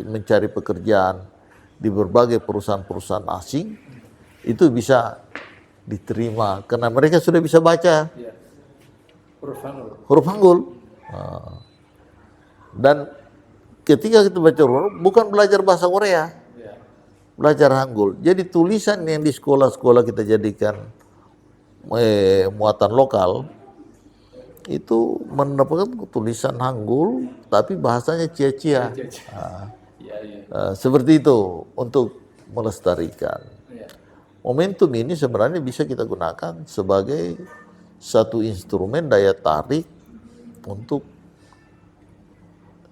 S2: mencari pekerjaan di berbagai perusahaan-perusahaan asing, itu bisa diterima karena mereka sudah bisa baca huruf Hangul. Dan ketika kita baca huruf, bukan belajar bahasa Korea, belajar Hangul. Jadi tulisan yang di sekolah-sekolah kita jadikan muatan lokal itu mendapatkan tulisan Hangul tapi bahasanya Cia-Cia. Seperti itu untuk melestarikan. Momentum ini sebenarnya bisa kita gunakan sebagai satu instrumen daya tarik untuk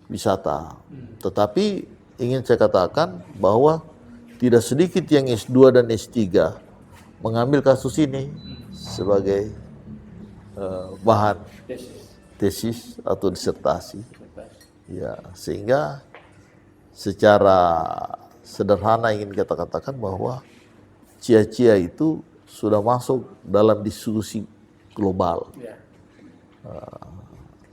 S2: wisata. Tetapi ingin saya katakan bahwa tidak sedikit yang S2 dan S3 mengambil kasus ini sebagai bahan tesis atau disertasi. Ya, sehingga secara sederhana ingin kita katakan bahwa Cia-Cia itu sudah masuk dalam diskusi global.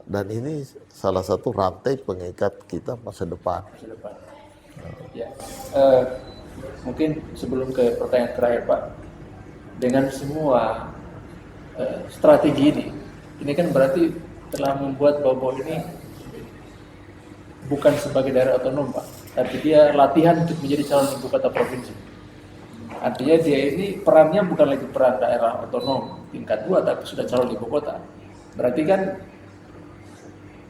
S2: Dan ini salah satu rantai pengikat kita masa depan.
S1: Mungkin sebelum ke pertanyaan terakhir Pak, dengan semua strategi ini kan berarti telah membuat Bau-Bau ini bukan sebagai daerah otonom, Pak, tapi dia latihan untuk menjadi calon ibu kota provinsi. Artinya dia ini perannya bukan lagi peran daerah otonom tingkat 2, tapi sudah calon ibu kota. Berarti kan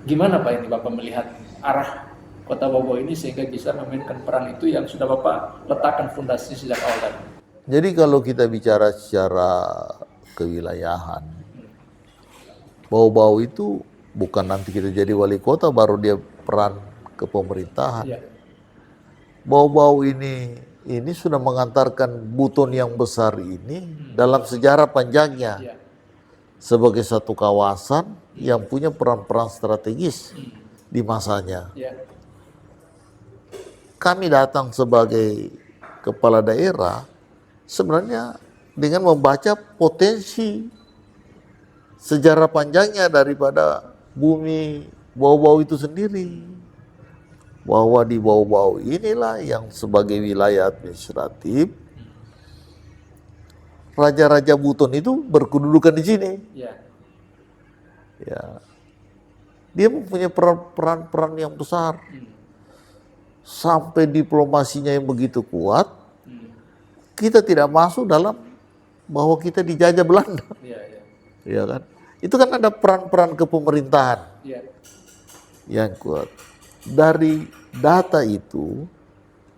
S1: gimana Pak ini Bapak melihat arah kota Bau-Bau ini sehingga bisa memainkan peran itu yang sudah Bapak letakkan fondasi sejak awal tadi?
S2: Jadi kalau kita bicara secara kewilayahan, Bau-Bau itu bukan nanti kita jadi wali kota baru dia peran ke pemerintahan.
S1: Ya.
S2: Bau-Bau ini sudah mengantarkan Buton yang besar ini dalam sejarah panjangnya sebagai satu kawasan yang punya peran-peran strategis di masanya.
S1: Ya.
S2: Kami datang sebagai kepala daerah sebenarnya dengan membaca potensi sejarah panjangnya daripada bumi Bau-Bau itu sendiri. Bahwa di Bau-Bau inilah yang sebagai wilayah administratif raja-raja Buton itu berkedudukan di sini.
S1: Ya.
S2: Ya. Dia mempunyai peran-peran yang besar. Sampai diplomasinya yang begitu kuat, kita tidak masuk dalam bahwa kita dijajah Belanda. Ya kan? Itu kan ada peran-peran kepemerintahan yang kuat. Dari data itu,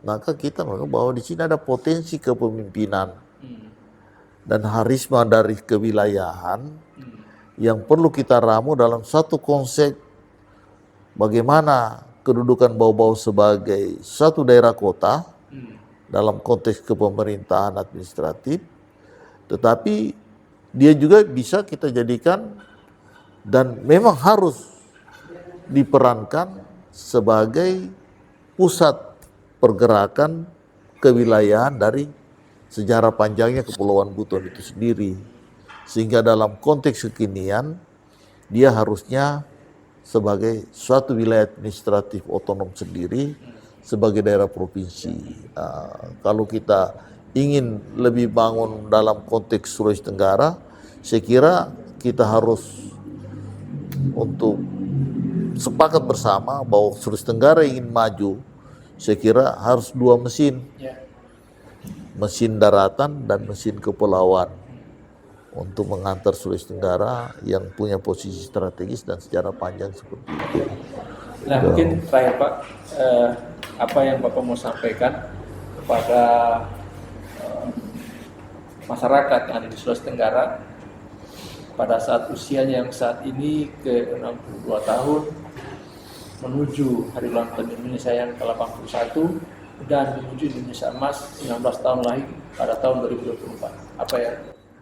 S2: maka kita menganggap bahwa di sini ada potensi kepemimpinan dan harisma dari kewilayahan yang perlu kita ramu dalam satu konsep bagaimana kedudukan Bau-Bau sebagai satu daerah kota dalam konteks kepemerintahan administratif, tetapi dia juga bisa kita jadikan dan memang harus diperankan sebagai pusat pergerakan kewilayahan dari sejarah panjangnya Kepulauan Buton itu sendiri. Sehingga dalam konteks kekinian, dia harusnya sebagai suatu wilayah administratif otonom sendiri, sebagai daerah provinsi. Kalau kita ingin lebih bangun dalam konteks Sulawesi Tenggara, saya kira kita harus untuk sepakat bersama bahwa Sulawesi Tenggara ingin maju, saya kira harus dua mesin, mesin daratan dan mesin kepulauan untuk mengantar Sulawesi Tenggara yang punya posisi strategis dan sejarah panjang seperti itu.
S1: Nah, mungkin terakhir Pak, apa yang Bapak mau sampaikan kepada masyarakat yang ada di Sulawesi Tenggara pada saat usianya yang saat ini ke 62 tahun menuju hari ulang tahun Indonesia yang ke-81 dan menuju Indonesia Emas 19 tahun lagi pada tahun 2024. Apa yang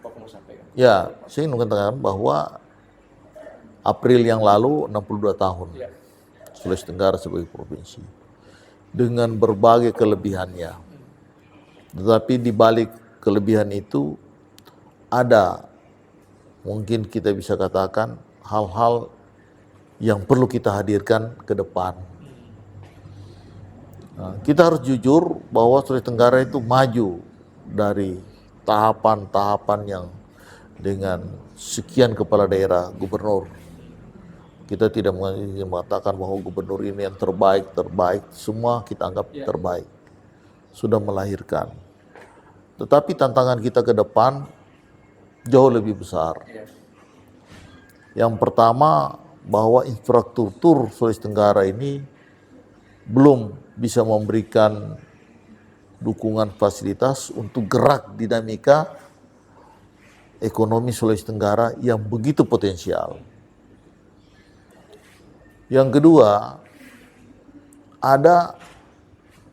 S1: Bapak mau sampaikan?
S2: Ya, saya ingin mengatakan bahwa April yang lalu 62 tahun Sulawesi Tenggara sebagai provinsi dengan berbagai kelebihannya. Tetapi di balik kelebihan itu ada mungkin kita bisa katakan hal-hal yang perlu kita hadirkan ke depan. Nah, kita harus jujur bahwa Sulawesi Tenggara itu maju dari tahapan-tahapan yang dengan sekian kepala daerah gubernur. Kita tidak mengatakan bahwa gubernur ini yang terbaik, semua kita anggap terbaik. Sudah melahirkan. Tetapi tantangan kita ke depan jauh lebih besar. Yang pertama, bahwa infrastruktur Sulawesi Tenggara ini belum bisa memberikan dukungan fasilitas untuk gerak dinamika ekonomi Sulawesi Tenggara yang begitu potensial. Yang kedua, ada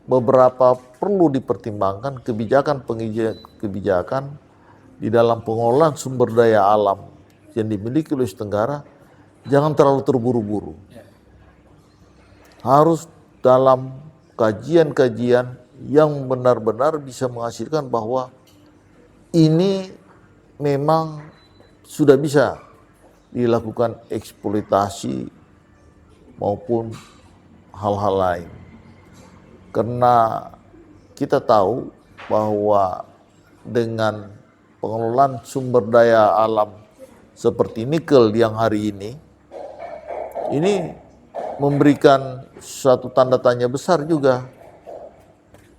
S2: beberapa perlu dipertimbangkan kebijakan di dalam pengelolaan sumber daya alam yang dimiliki Sulawesi Tenggara, jangan terlalu terburu-buru. Harus dalam kajian-kajian yang benar-benar bisa menghasilkan bahwa ini memang sudah bisa dilakukan eksploitasi maupun hal-hal lain. Karena kita tahu bahwa dengan pengelolaan sumber daya alam seperti nikel yang hari ini memberikan suatu tanda tanya besar juga,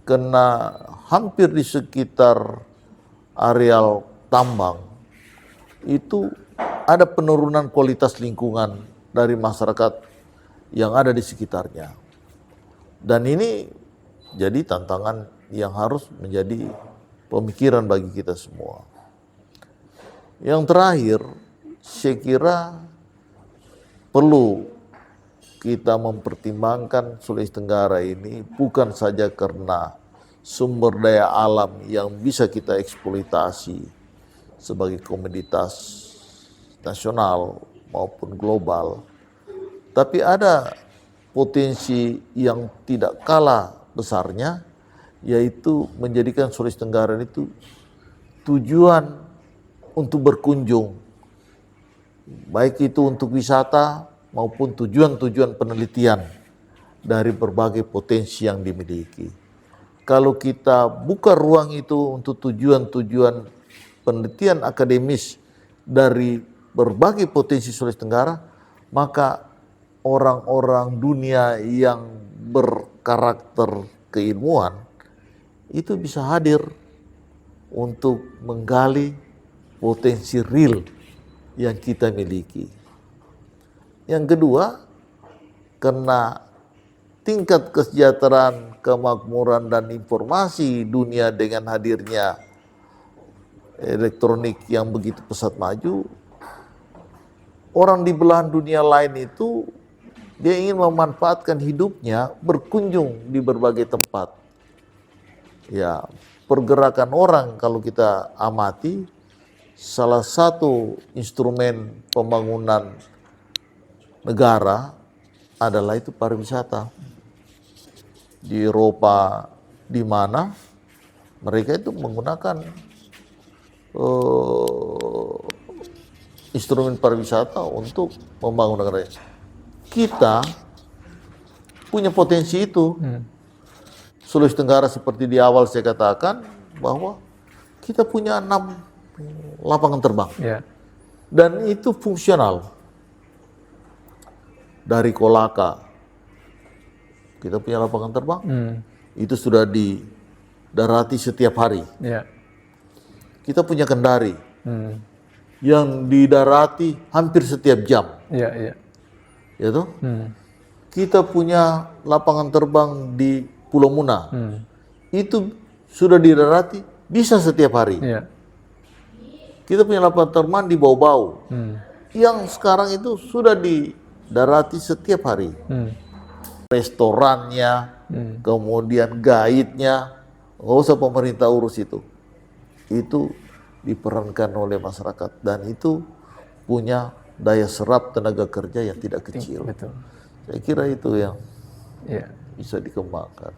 S2: karena hampir di sekitar areal tambang itu ada penurunan kualitas lingkungan dari masyarakat yang ada di sekitarnya. Dan ini jadi tantangan yang harus menjadi pemikiran bagi kita semua. Yang terakhir, saya kira perlu kita mempertimbangkan Sulawesi Tenggara ini bukan saja karena sumber daya alam yang bisa kita eksploitasi sebagai komoditas nasional maupun global, tapi ada potensi yang tidak kalah besarnya, yaitu menjadikan Sulawesi Tenggara itu tujuan untuk berkunjung, baik itu untuk wisata maupun tujuan-tujuan penelitian dari berbagai potensi yang dimiliki. Kalau kita buka ruang itu untuk tujuan-tujuan penelitian akademis dari berbagai potensi Sulawesi Tenggara, maka orang-orang dunia yang berkarakter keilmuan itu bisa hadir untuk menggali potensi real yang kita miliki. Yang kedua, karena tingkat kesejahteraan, kemakmuran, dan informasi dunia dengan hadirnya elektronik yang begitu pesat maju, orang di belahan dunia lain itu dia ingin memanfaatkan hidupnya berkunjung di berbagai tempat. Ya, pergerakan orang kalau kita amati, salah satu instrumen pembangunan negara adalah itu pariwisata. Di Eropa, di mana mereka itu menggunakan instrumen pariwisata untuk membangun negaranya. Kita punya potensi itu. Sulawesi Tenggara seperti di awal saya katakan bahwa kita punya 6 lapangan terbang. Dan itu fungsional. Dari Kolaka, kita punya lapangan terbang, itu sudah didarati setiap hari. Kita punya Kendari, yang didarati hampir setiap jam. Ya toh? Kita punya lapangan terbang di Pulau Muna, itu sudah didarati bisa setiap hari. Kita punya lapangan terbang di Bau-Bau, yang sekarang itu sudah didarati setiap hari. Restorannya, kemudian guide-nya, nggak usah pemerintah urus itu. Itu diperankan oleh masyarakat, dan itu punya daya serap tenaga kerja yang tidak kecil. Saya kira itu yang bisa dikembangkan.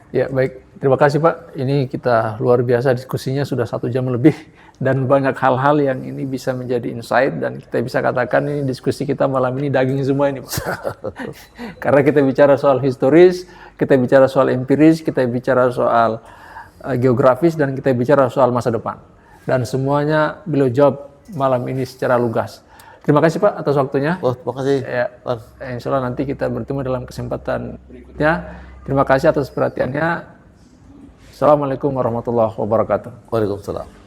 S1: Ya, baik. Terima kasih Pak. Ini kita luar biasa, diskusinya sudah 1 jam lebih dan banyak hal-hal yang ini bisa menjadi insight, dan kita bisa katakan ini diskusi kita malam ini daging semua ini Pak. Karena kita bicara soal historis, kita bicara soal empiris, kita bicara soal geografis, dan kita bicara soal masa depan. Dan semuanya beliau jawab malam ini secara lugas. Terima kasih Pak atas waktunya.
S2: Terima kasih.
S1: Ya, insya Allah nanti kita bertemu dalam kesempatan berikutnya. Terima kasih atas perhatiannya. Assalamualaikum warahmatullahi wabarakatuh.
S2: Waalaikumsalam.